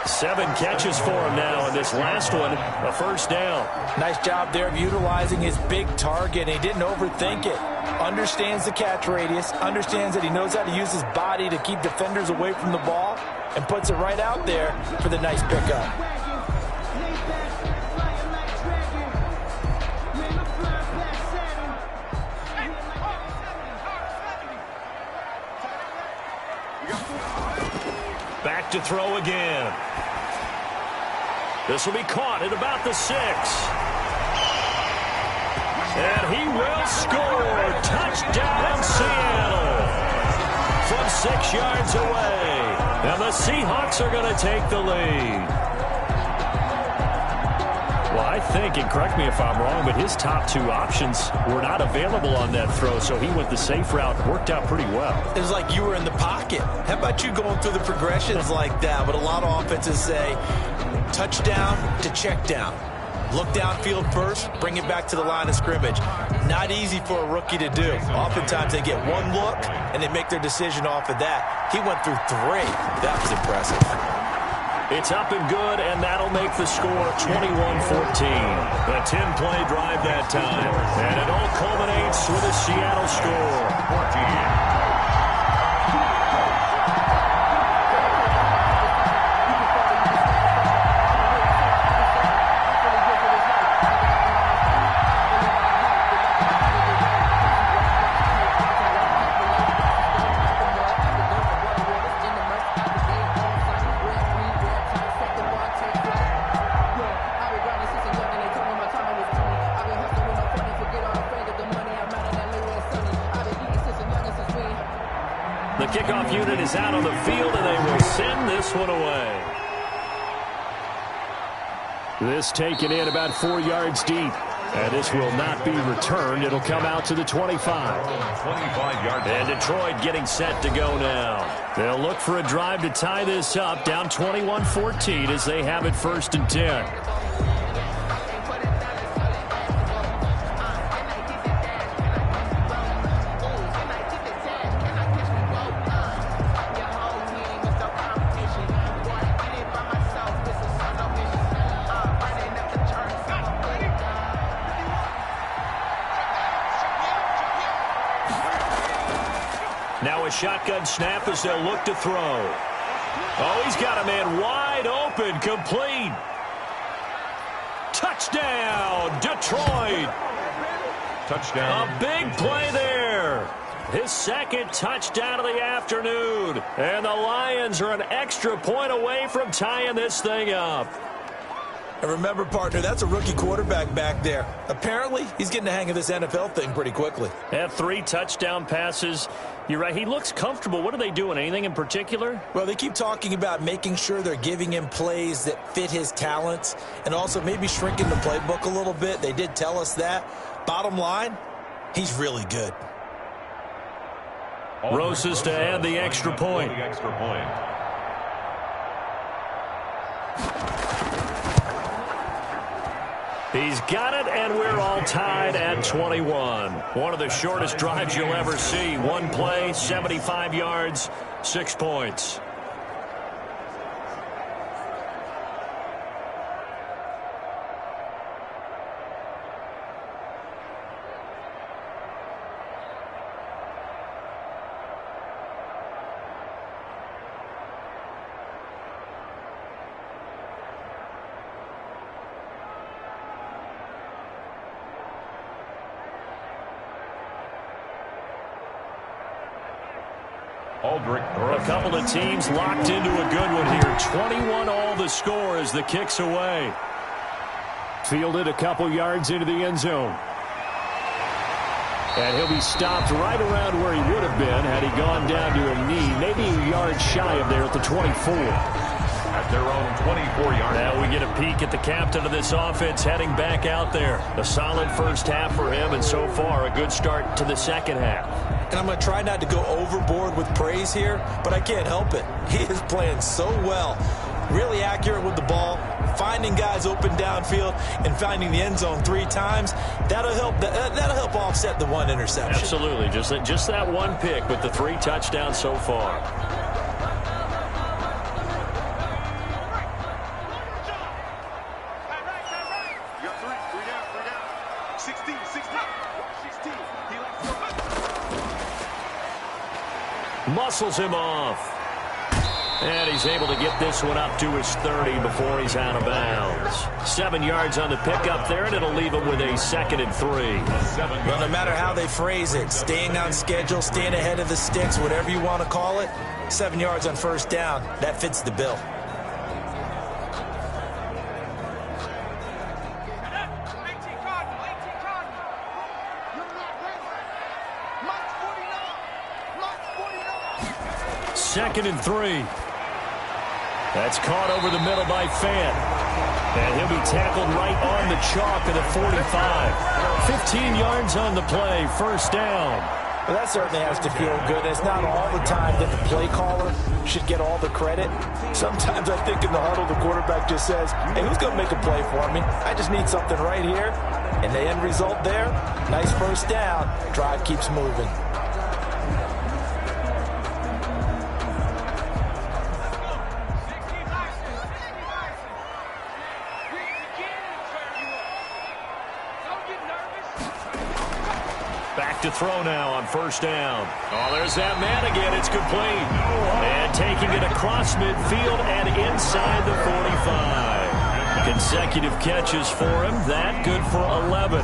7 catches for him now, and this last one, a 1st down. Nice job there of utilizing his big target. He didn't overthink it. Understands the catch radius, understands that he knows how to use his body to keep defenders away from the ball, and puts it right out there for the nice pickup. Back to throw again. This will be caught at about the 6. And he will score. Touchdown, Seattle. From 6 yards away. And the Seahawks are going to take the lead. Well, I think, and correct me if I'm wrong, but his top 2 options were not available on that throw, so he went the safe route. Worked out pretty well. It was like you were in the pocket. How about you going through the progressions like that? But a lot of offenses say touchdown to check down. Look downfield first, bring it back to the line of scrimmage. Not easy for a rookie to do. Oftentimes they get one look, and they make their decision off of that. He went through 3. That was impressive. It's up and good, and that'll make the score 21-14. A 10-play drive that time. And it all culminates with a Seattle score. 14. The kickoff unit is out on the field, and they will send this one away. This taken in about 4 yards deep. And this will not be returned. It'll come out to the 25. 25-yard. And Detroit getting set to go now. They'll look for a drive to tie this up, down 21-14 as they have it 1st and 10. Now a shotgun snap as they'll look to throw. Oh, he's got a man wide open, complete. Touchdown, Detroit. Touchdown. A big play there. His second touchdown of the afternoon. And the Lions are an extra point away from tying this thing up. And remember, partner, that's a rookie quarterback back there. Apparently, he's getting the hang of this NFL thing pretty quickly. Had 3 touchdown passes. You're right. He looks comfortable. What are they doing? Anything in particular? Well, they keep talking about making sure they're giving him plays that fit his talents and also maybe shrinking the playbook a little bit. They did tell us that. Bottom line, he's really good. Rosas to add the extra point. He's got it, and we're all tied at 21. One of the shortest drives you'll ever see. One play, 75 yards, 6 points. A couple of teams locked into a good one here. 21 all the score as the kick's away. Fielded a couple yards into the end zone. And he'll be stopped right around where he would have been had he gone down to a knee, maybe a yard shy of there at the 24. At their own 24-yard. Now we get a peek at the captain of this offense heading back out there. A solid first half for him, and so far a good start to the second half. And I'm going to try not to go overboard with praise here, but I can't help it. He is playing so well. Really accurate with the ball, finding guys open downfield, and finding the end zone 3 times. That'll help offset the 1 interception. Absolutely. Just that 1 pick, but the 3 touchdowns so far. Muscles him off. And he's able to get this one up to his 30 before he's out of bounds. 7 yards on the pickup there, and it'll leave him with a 2nd and 3. Well, no matter how they phrase it, staying on schedule, staying ahead of the sticks, whatever you want to call it, 7 yards on first down, that fits the bill. Second and 3. That's caught over the middle by Fant. And he'll be tackled right on the chalk of the 45. 15 yards on the play, first down. Well, that certainly has to feel good. It's not all the time that the play caller should get all the credit. Sometimes I think in the huddle, the quarterback just says, hey, who's going to make a play for me? I just need something right here. And the end result there, nice first down. Drive keeps moving. To throw now on first down. Oh, there's that man again. It's complete. And taking it across midfield and inside the 45. Consecutive catches for him. That good for 11.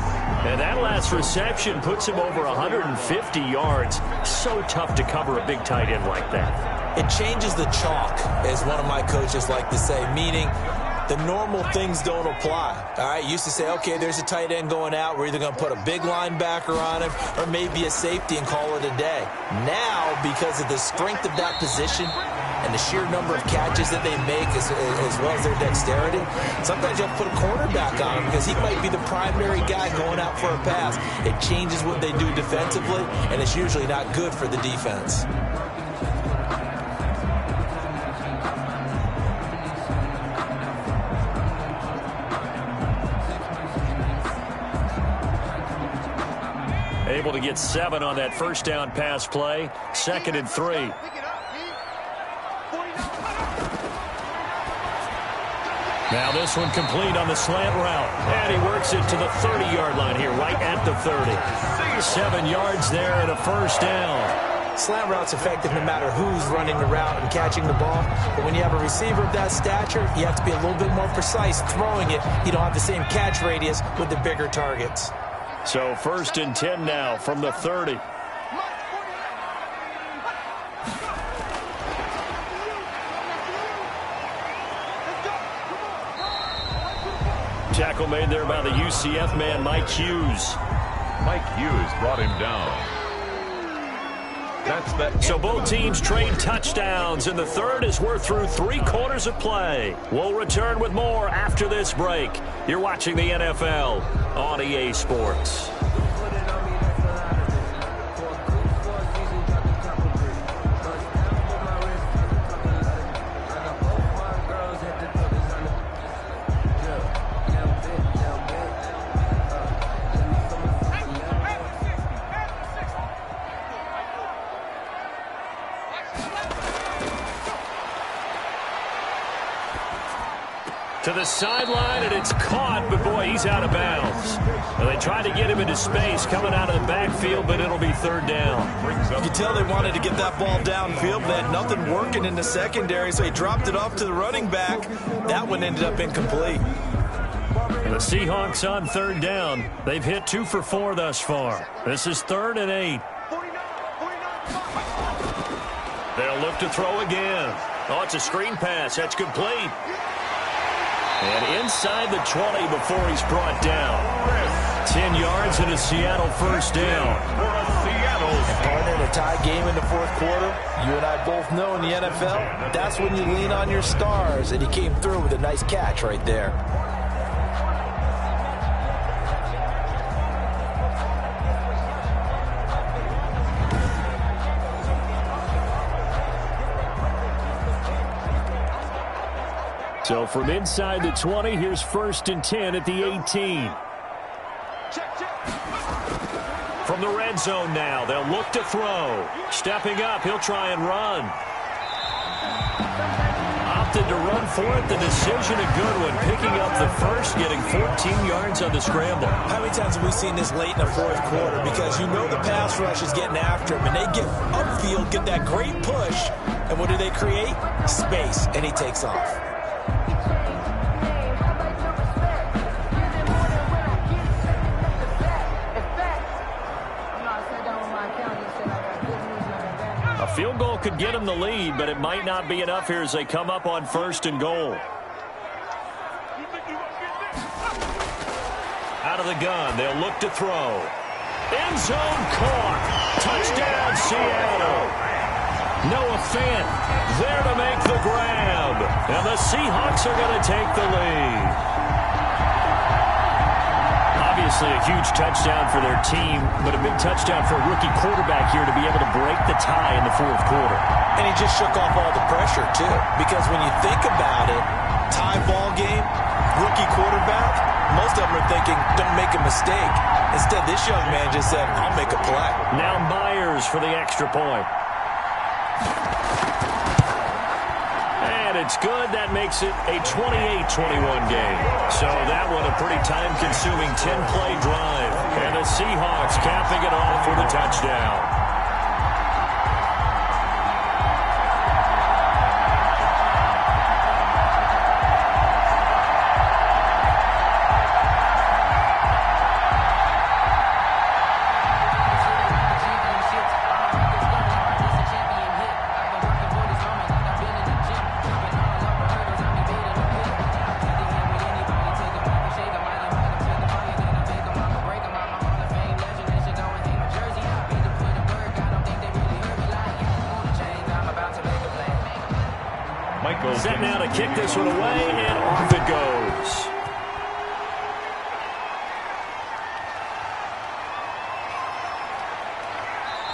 And that last reception puts him over 150 yards. So tough to cover a big tight end like that. It changes the chalk, as one of my coaches like to say, meaning the normal things don't apply. All right, used to say, okay, there's a tight end going out. We're either going to put a big linebacker on him or maybe a safety and call it a day. Now, because of the strength of that position and the sheer number of catches that they make as well as their dexterity, sometimes you have to put a cornerback on him because he might be the primary guy going out for a pass. It changes what they do defensively, and it's usually not good for the defense. Able to get 7 on that first down pass play. 2nd and 3. Now this one complete on the slant route. And he works it to the 30-yard line here, right at the 30. 7 yards there and a first down. Slant route's effective no matter who's running the route and catching the ball. But when you have a receiver of that stature, you have to be a little bit more precise throwing it. You don't have the same catch radius with the bigger targets. So 1st and 10 now from the 30. Tackle made there by the UCF man, Mike Hughes. Mike Hughes brought him down. So both teams trade touchdowns in the third as we're through 3 quarters of play. We'll return with more after this break. You're watching the NFL on EA Sports. To the sideline, and it's caught, but boy, he's out of bounds. Well, they tried to get him into space coming out of the backfield, but it'll be 3rd down. You can tell they wanted to get that ball downfield, but they had nothing working in the secondary, so he dropped it off to the running back. That one ended up incomplete. And the Seahawks on 3rd down. They've hit 2 for 4 thus far. This is 3rd and 8. They'll look to throw again. Oh, it's a screen pass. That's complete. And inside the 20 before he's brought down. 10 yards and a Seattle 1st down. And partner, in a tie game in the 4th quarter, you and I both know in the NFL, that's when you lean on your stars, and he came through with a nice catch right there. So from inside the 20, here's 1st and 10 at the 18. From the red zone now, they'll look to throw. Stepping up, he'll try and run. Opted to run for it. The decision, a good one. Picking up the first, getting 14 yards on the scramble. How many times have we seen this late in the 4th quarter? Because you know the pass rush is getting after him, and they get upfield, get that great push, and what do they create? Space, and he takes off. Field goal could get him the lead, but it might not be enough here as they come up on 1st and goal. Out of the gun, they'll look to throw. End zone caught. Touchdown, Seattle. Noah Fant there to make the grab. And the Seahawks are going to take the lead. Obviously a huge touchdown for their team, but a big touchdown for a rookie quarterback here to be able to break the tie in the 4th quarter. And he just shook off all the pressure, too. Because when you think about it, tie ball game, rookie quarterback, most of them are thinking, don't make a mistake. Instead, this young man just said, I'll make a play. Now Myers for the extra point. And it's good. That makes it a 28-21 game. So that one a pretty time-consuming 10-play drive. And the Seahawks capping it off with a touchdown. Set now to kick this one away, and off it goes.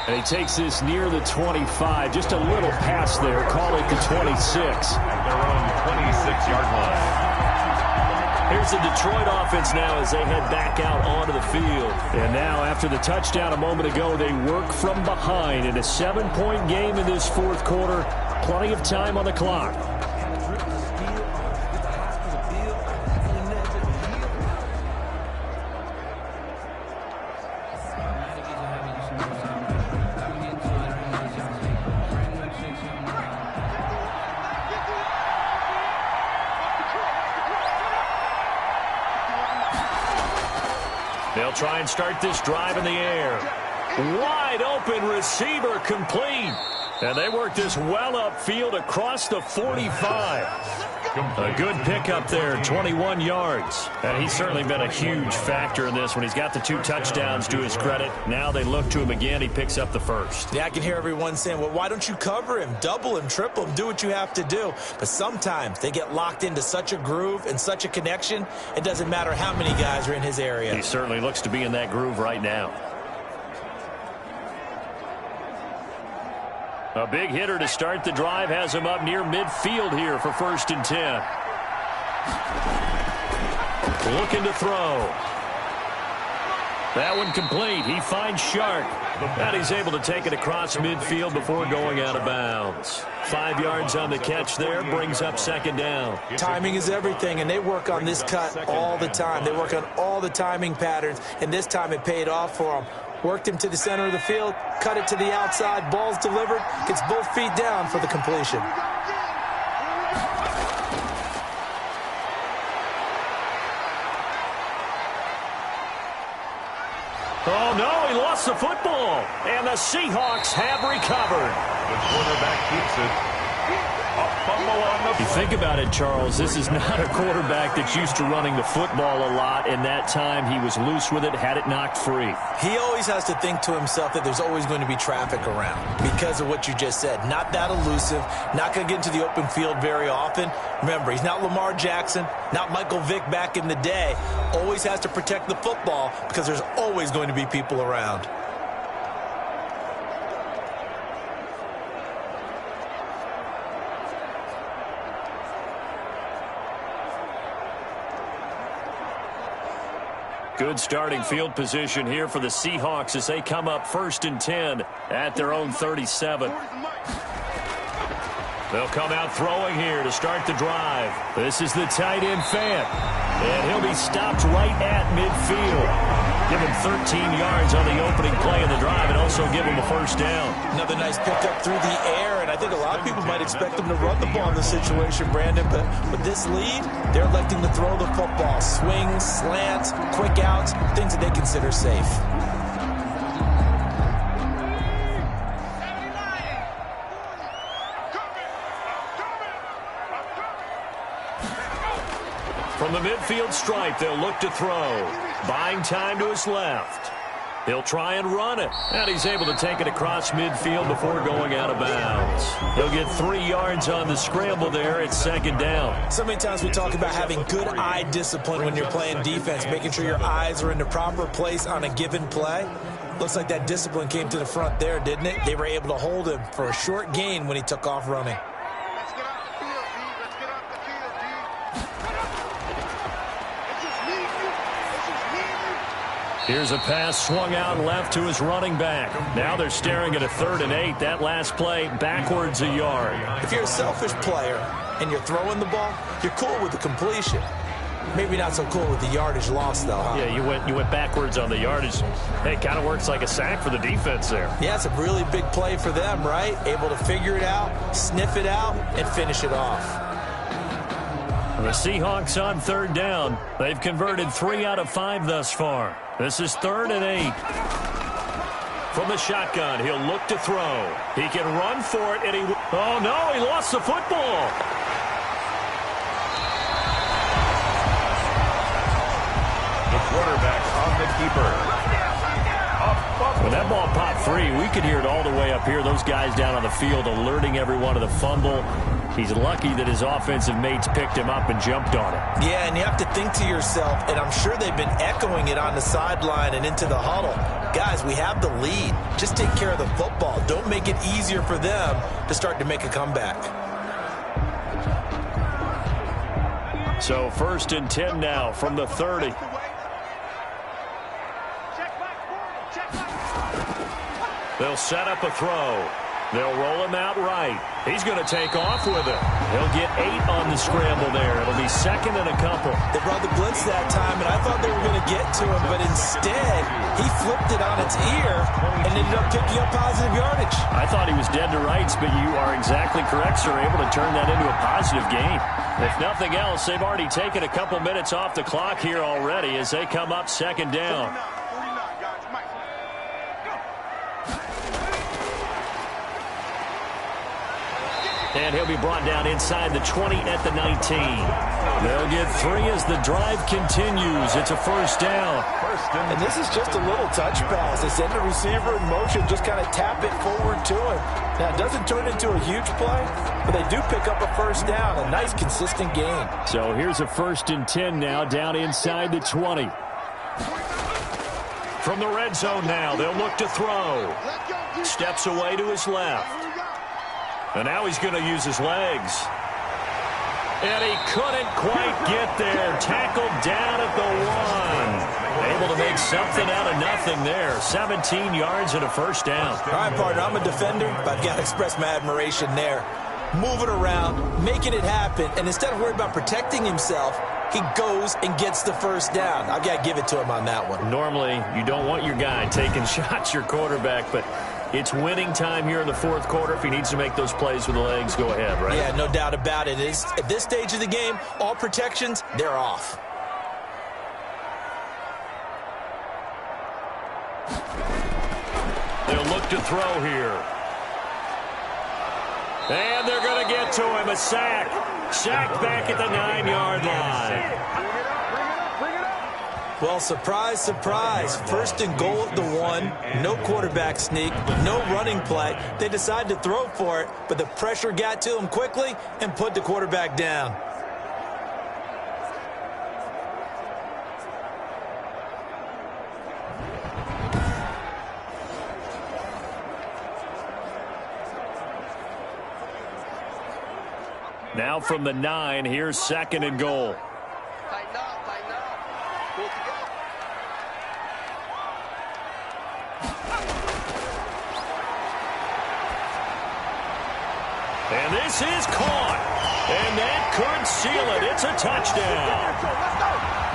And he takes this near the 25. Just a little pass there. Call it the 26. At their own 26-yard line. Here's the Detroit offense now as they head back out onto the field. And now after the touchdown a moment ago, they work from behind in a 7-point game in this 4th quarter. Plenty of time on the clock. They'll try and start this drive in the air. Wide open receiver complete. And they work this well upfield across the 45. A good pickup there, 21 yards. And he's certainly been a huge factor in this when he's got the 2 touchdowns to his credit. Now they look to him again. He picks up the first. Yeah, I can hear everyone saying, well, why don't you cover him, double him, triple him, do what you have to do. But sometimes they get locked into such a groove and such a connection, it doesn't matter how many guys are in his area. He certainly looks to be in that groove right now. A big hitter to start the drive has him up near midfield here for 1st and 10. Looking to throw. That one complete. He finds Shark. And he's able to take it across midfield before going out of bounds. 5 yards on the catch there, brings up 2nd down. Timing is everything, and they work on this cut all the time. They work on all the timing patterns, and this time it paid off for them. Worked him to the center of the field, cut it to the outside, ball's delivered, gets both feet down for the completion. Oh, no, he lost the football, and the Seahawks have recovered. The quarterback keeps it. A fumble on the You think about it, Charles, this is not a quarterback that's used to running the football a lot, and that time he was loose with it, had it knocked free. He always has to think to himself that there's always going to be traffic around because of what you just said. Not that elusive, not going to get into the open field very often. Remember, he's not Lamar Jackson, not Michael Vick back in the day. Always has to protect the football because there's always going to be people around. Good starting field position here for the Seahawks as they come up 1st and 10 at their own 37. They'll come out throwing here to start the drive. This is the tight end Fant, and he'll be stopped right at midfield. Give him 13 yards on the opening play of the drive and also give him a 1st down. Another nice pickup through the air, and I think a lot of people might expect them to run the ball in this situation, Brandon, but with this lead, they're electing to throw the football. Swings, slants, quick outs, things that they consider safe. From the midfield stripe, they'll look to throw. Buying time to his left. He'll try and run it. And he's able to take it across midfield before going out of bounds. He'll get 3 yards on the scramble there at 2nd down. So many times we talk about having good eye discipline when you're playing defense, making sure your eyes are in the proper place on a given play. Looks like that discipline came to the front there, didn't it? They were able to hold him for a short gain when he took off running. Let's get off the field, D. Let's get off the field, D. It's just me and you. It's just me and you. Here's a pass swung out left to his running back. Now they're staring at a 3rd and 8. That last play backwards a yard. If you're a selfish player and you're throwing the ball, you're cool with the completion. Maybe not so cool with the yardage loss, though, huh? Yeah, you went backwards on the yardage. Hey, it kind of works like a sack for the defense there. Yeah, it's a really big play for them, right? Able to figure it out, sniff it out, and finish it off. The Seahawks on 3rd down. They've converted 3 out of 5 thus far. This is 3rd and 8. From the shotgun, he'll look to throw. He can run for it, and oh, no, he lost the football. The quarterback on the keeper. When that ball popped free, we could hear it all the way up here. Those guys down on the field alerting everyone of the fumble. He's lucky that his offensive mates picked him up and jumped on it. Yeah, and you have to think to yourself, and I'm sure they've been echoing it on the sideline and into the huddle. Guys, we have the lead. Just take care of the football. Don't make it easier for them to start to make a comeback. So 1st and 10 now from the 30. They'll set up a throw. They'll roll him out right. He's going to take off with it. He'll get 8 on the scramble there. It'll be second and a couple. They brought the blitz that time, and I thought they were going to get to him, but instead, he flipped it on its ear and ended up picking up positive yardage. I thought he was dead to rights, but you are exactly correct, sir. Able to turn that into a positive gain. If nothing else, they've already taken a couple minutes off the clock here already as they come up second down. And he'll be brought down inside the 20 at the 19. They'll get 3 as the drive continues. It's a first down. And this is just a little touch pass. They send the receiver in motion, just kind of tap it forward to him. Now, it doesn't turn into a huge play, but they do pick up a first down. A nice, consistent gain. So here's a 1st and 10 now, down inside the 20. From the red zone now, they'll look to throw. Steps away to his left. And now he's going to use his legs. And he couldn't quite get there. Tackled down at the 1. Able to make something out of nothing there. 17 yards and a first down. All right, partner, I'm a defender, but I've got to express my admiration there. Moving around, making it happen, and instead of worrying about protecting himself, he goes and gets the first down. I've got to give it to him on that one. Normally, you don't want your guy taking shots, your quarterback, but it's winning time here in the 4th quarter. If he needs to make those plays with the legs, go ahead, right? Yeah, no doubt about it. At this stage of the game, all protections, they're off. They'll look to throw here. And they're going to get to him. A sack. Sacked back at the 9-yard line. Well, surprise, surprise. 1st and goal at the 1. No quarterback sneak. No running play. They decide to throw for it, but the pressure got to him quickly and put the quarterback down. Now from the 9, here's 2nd and goal. And this is caught. And that could seal it. It's a touchdown.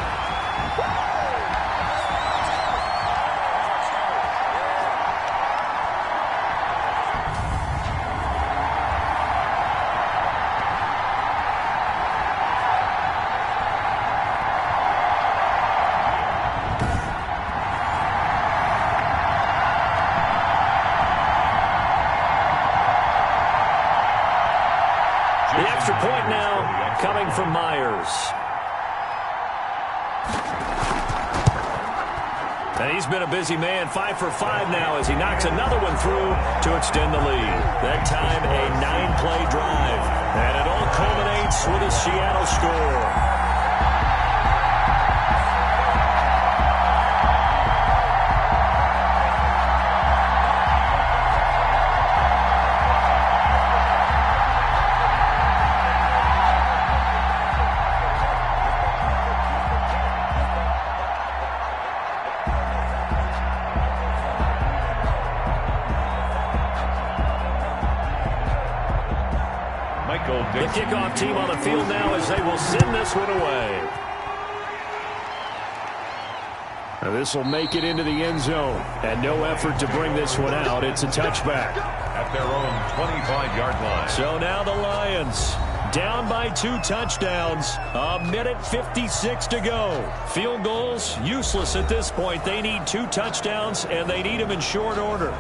The extra point now coming from Myers. And he's been a busy man, 5 for 5 now as he knocks another one through to extend the lead. That time a 9-play drive. And it all culminates with a Seattle score. The kickoff team on the field now as they will send this one away. Now this will make it into the end zone. And no effort to bring this one out. It's a touchback. At their own 25-yard line. So now the Lions down by 2 touchdowns. 1:56 to go. Field goals useless at this point. They need 2 touchdowns, and they need them in short order.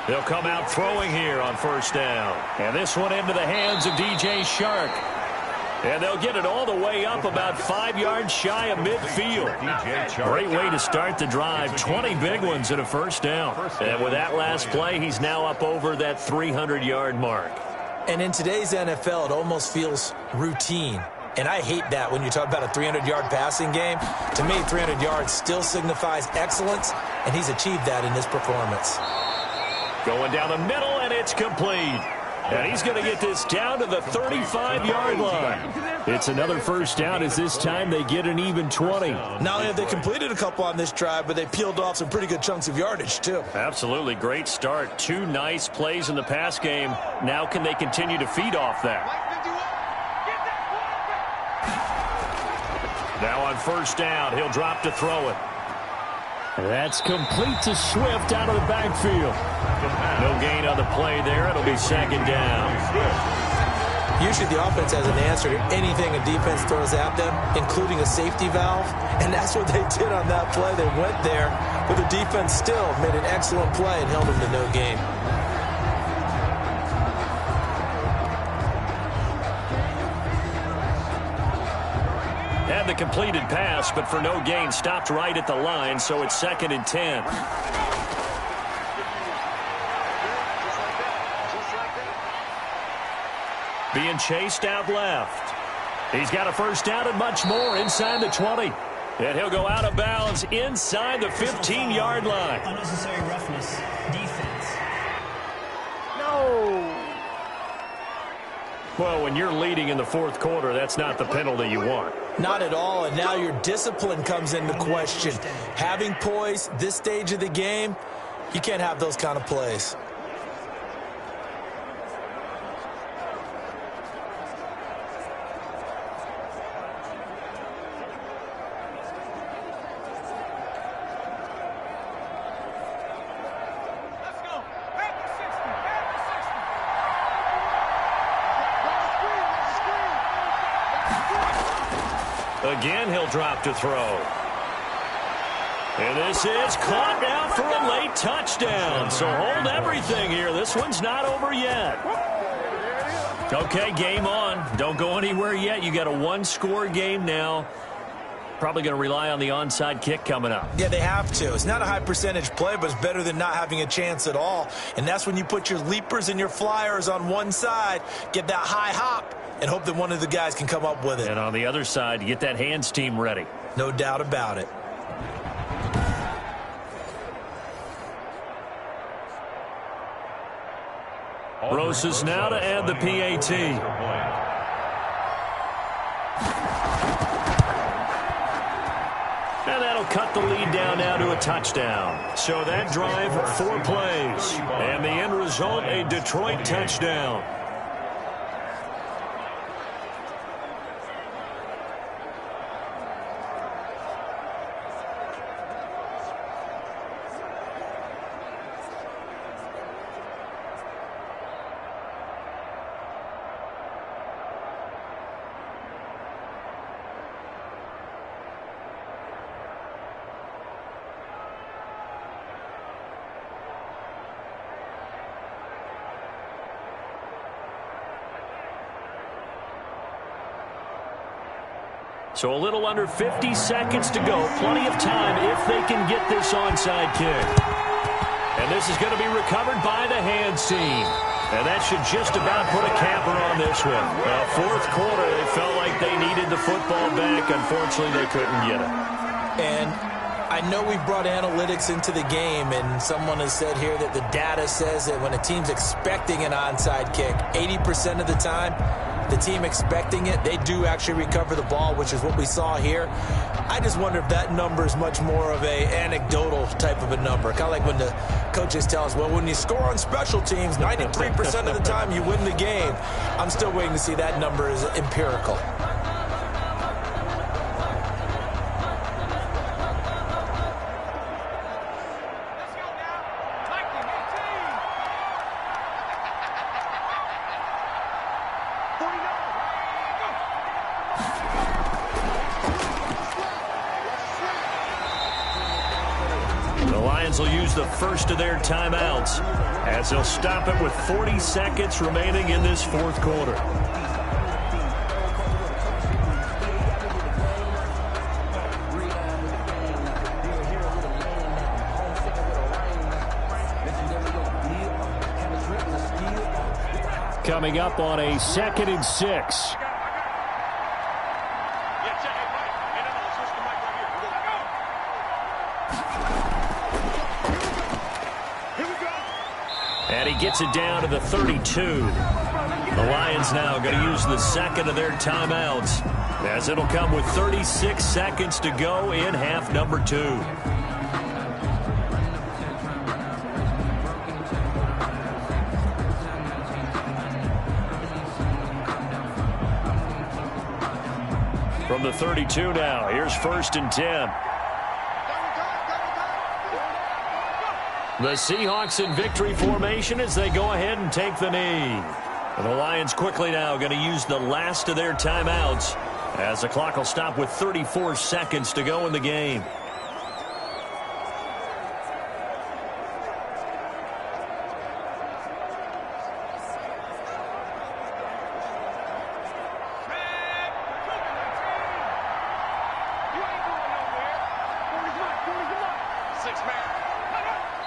They'll come out throwing here on first down. And this one into the hands of DJ Shark. And they'll get it all the way up about 5 yards shy of midfield. Great way to start the drive. 20 big ones and a first down. And with that last play, he's now up over that 300-yard mark. And in today's NFL, it almost feels routine. And I hate that when you talk about a 300-yard passing game. To me, 300 yards still signifies excellence, and he's achieved that in this performance. Going down the middle, and it's complete. And he's going to get this down to the 35-yard line. It's another first down as this time they get an even 20. Not only have they completed a couple on this drive, but they peeled off some pretty good chunks of yardage, too. Absolutely. Great start. 2 nice plays in the pass game. Now can they continue to feed off that? Now on first down, he'll drop to throw it. That's complete to Swift out of the backfield. No gain on the play there. It'll be second down. Usually the offense has an answer to anything a defense throws at them, including a safety valve. And that's what they did on that play. They went there, but the defense still made an excellent play and held them to no gain. Had the completed pass, but for no gain, stopped right at the line, so it's second and 10. Being chased out left. He's got a first down and much more inside the 20. And he'll go out of bounds inside the 15-yard line. Unnecessary roughness. Defense. No. Well, when you're leading in the fourth quarter, that's not the penalty you want. Not at all, and now your discipline comes into question. Having poise this stage of the game, you can't have those kind of plays. Again, he'll drop to throw. And this is caught now for a late touchdown. So hold everything here. This one's not over yet. Okay, game on. Don't go anywhere yet. You got a one-score game now. Probably going to rely on the onside kick coming up. Yeah, they have to. It's not a high percentage play, but it's better than not having a chance at all. And that's when you put your leapers and your flyers on one side, get that high hop, and hope that one of the guys can come up with it. And on the other side, you get that hands team ready. No doubt about it. Rosas now to add the PAT. And that'll cut the lead down now to a touchdown. So that drive, 4 plays. And the end result, a Detroit touchdown. So a little under 50 seconds to go. Plenty of time if they can get this onside kick. And this is going to be recovered by the hands team. And that should just about put a capper on this one. Fourth quarter, they felt like they needed the football back. Unfortunately, they couldn't get it. And I know we brought analytics into the game, and someone has said here that the data says that when a team's expecting an onside kick, 80% of the time, the team expecting it, they do actually recover the ball, which is what we saw here. I just wonder if that number is much more of a anecdotal type of a number. Kind of like when the coaches tell us, well, when you score on special teams, 93% of the time you win the game. I'm still waiting to see that number is empirical. Will use the first of their timeouts as they'll stop it with 40 seconds remaining in this fourth quarter. Coming up on a 2nd and 6. And he gets it down to the 32. The Lions now going to use the second of their timeouts, as it'll come with 36 seconds to go in half number 2. From the 32 now, here's 1st and 10. The Seahawks in victory formation as they go ahead and take the knee. The Lions quickly now going to use the last of their timeouts, as the clock will stop with 34 seconds to go in the game.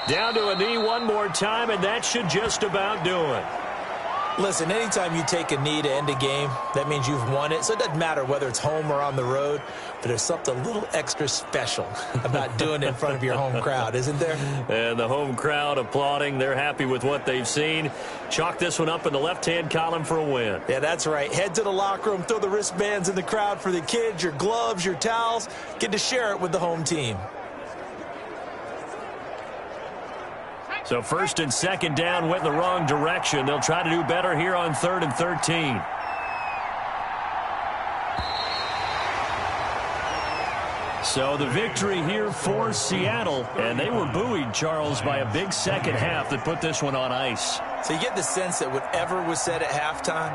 Down to a knee one more time, and that should just about do it. Listen, anytime you take a knee to end a game, that means you've won it. So it doesn't matter whether it's home or on the road, but there's something a little extra special about doing it in front of your home crowd, isn't there? And the home crowd applauding. They're happy with what they've seen. Chalk this one up in the left-hand column for a win. Yeah, that's right. Head to the locker room, throw the wristbands in the crowd for the kids, your gloves, your towels. Get to share it with the home team. So 1st and 2nd down went in the wrong direction. They'll try to do better here on 3rd and 13. So the victory here for Seattle, and they were buoyed, Charles, by a big second half that put this one on ice. So you get the sense that whatever was said at halftime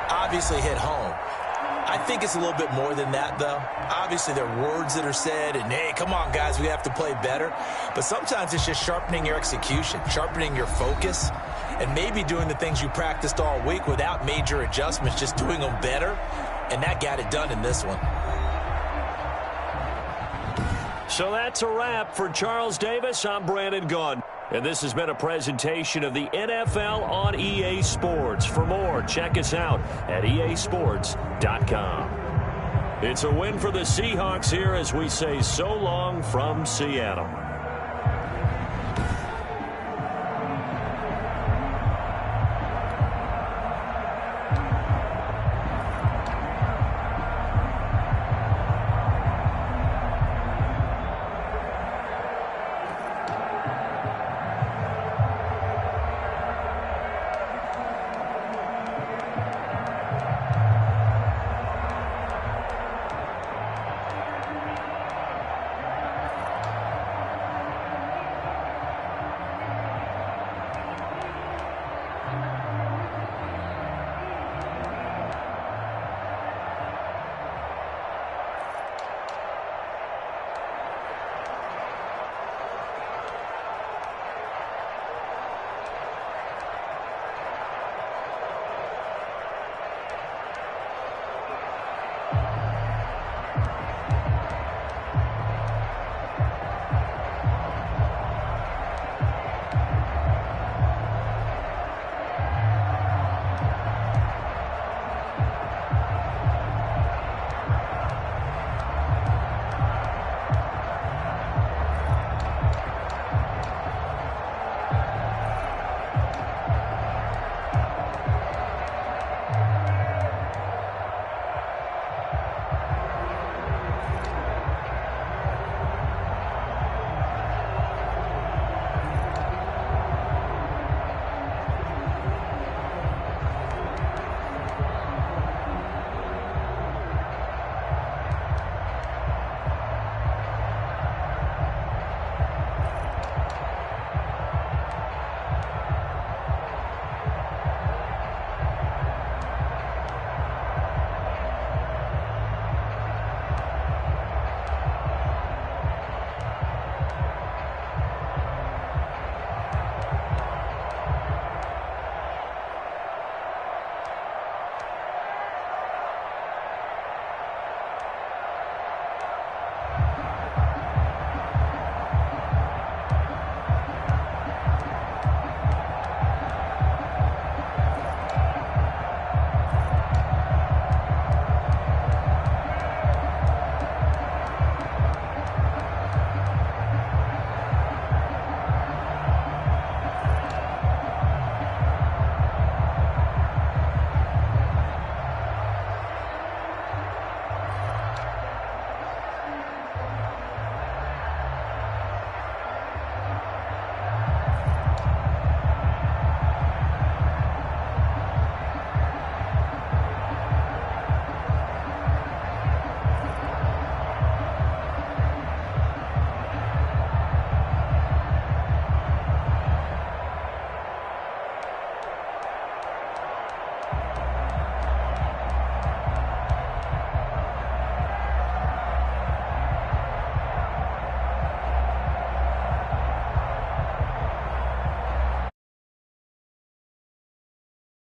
obviously hit home. I think it's a little bit more than that, though. Obviously, there are words that are said, and, hey, come on, guys, we have to play better. But sometimes it's just sharpening your execution, sharpening your focus, and maybe doing the things you practiced all week without major adjustments, just doing them better, and that got it done in this one. So that's a wrap for Charles Davis. I'm Brandon Gaudin. And this has been a presentation of the NFL on EA Sports. For more, check us out at easports.com. It's a win for the Seahawks here as we say so long from Seattle.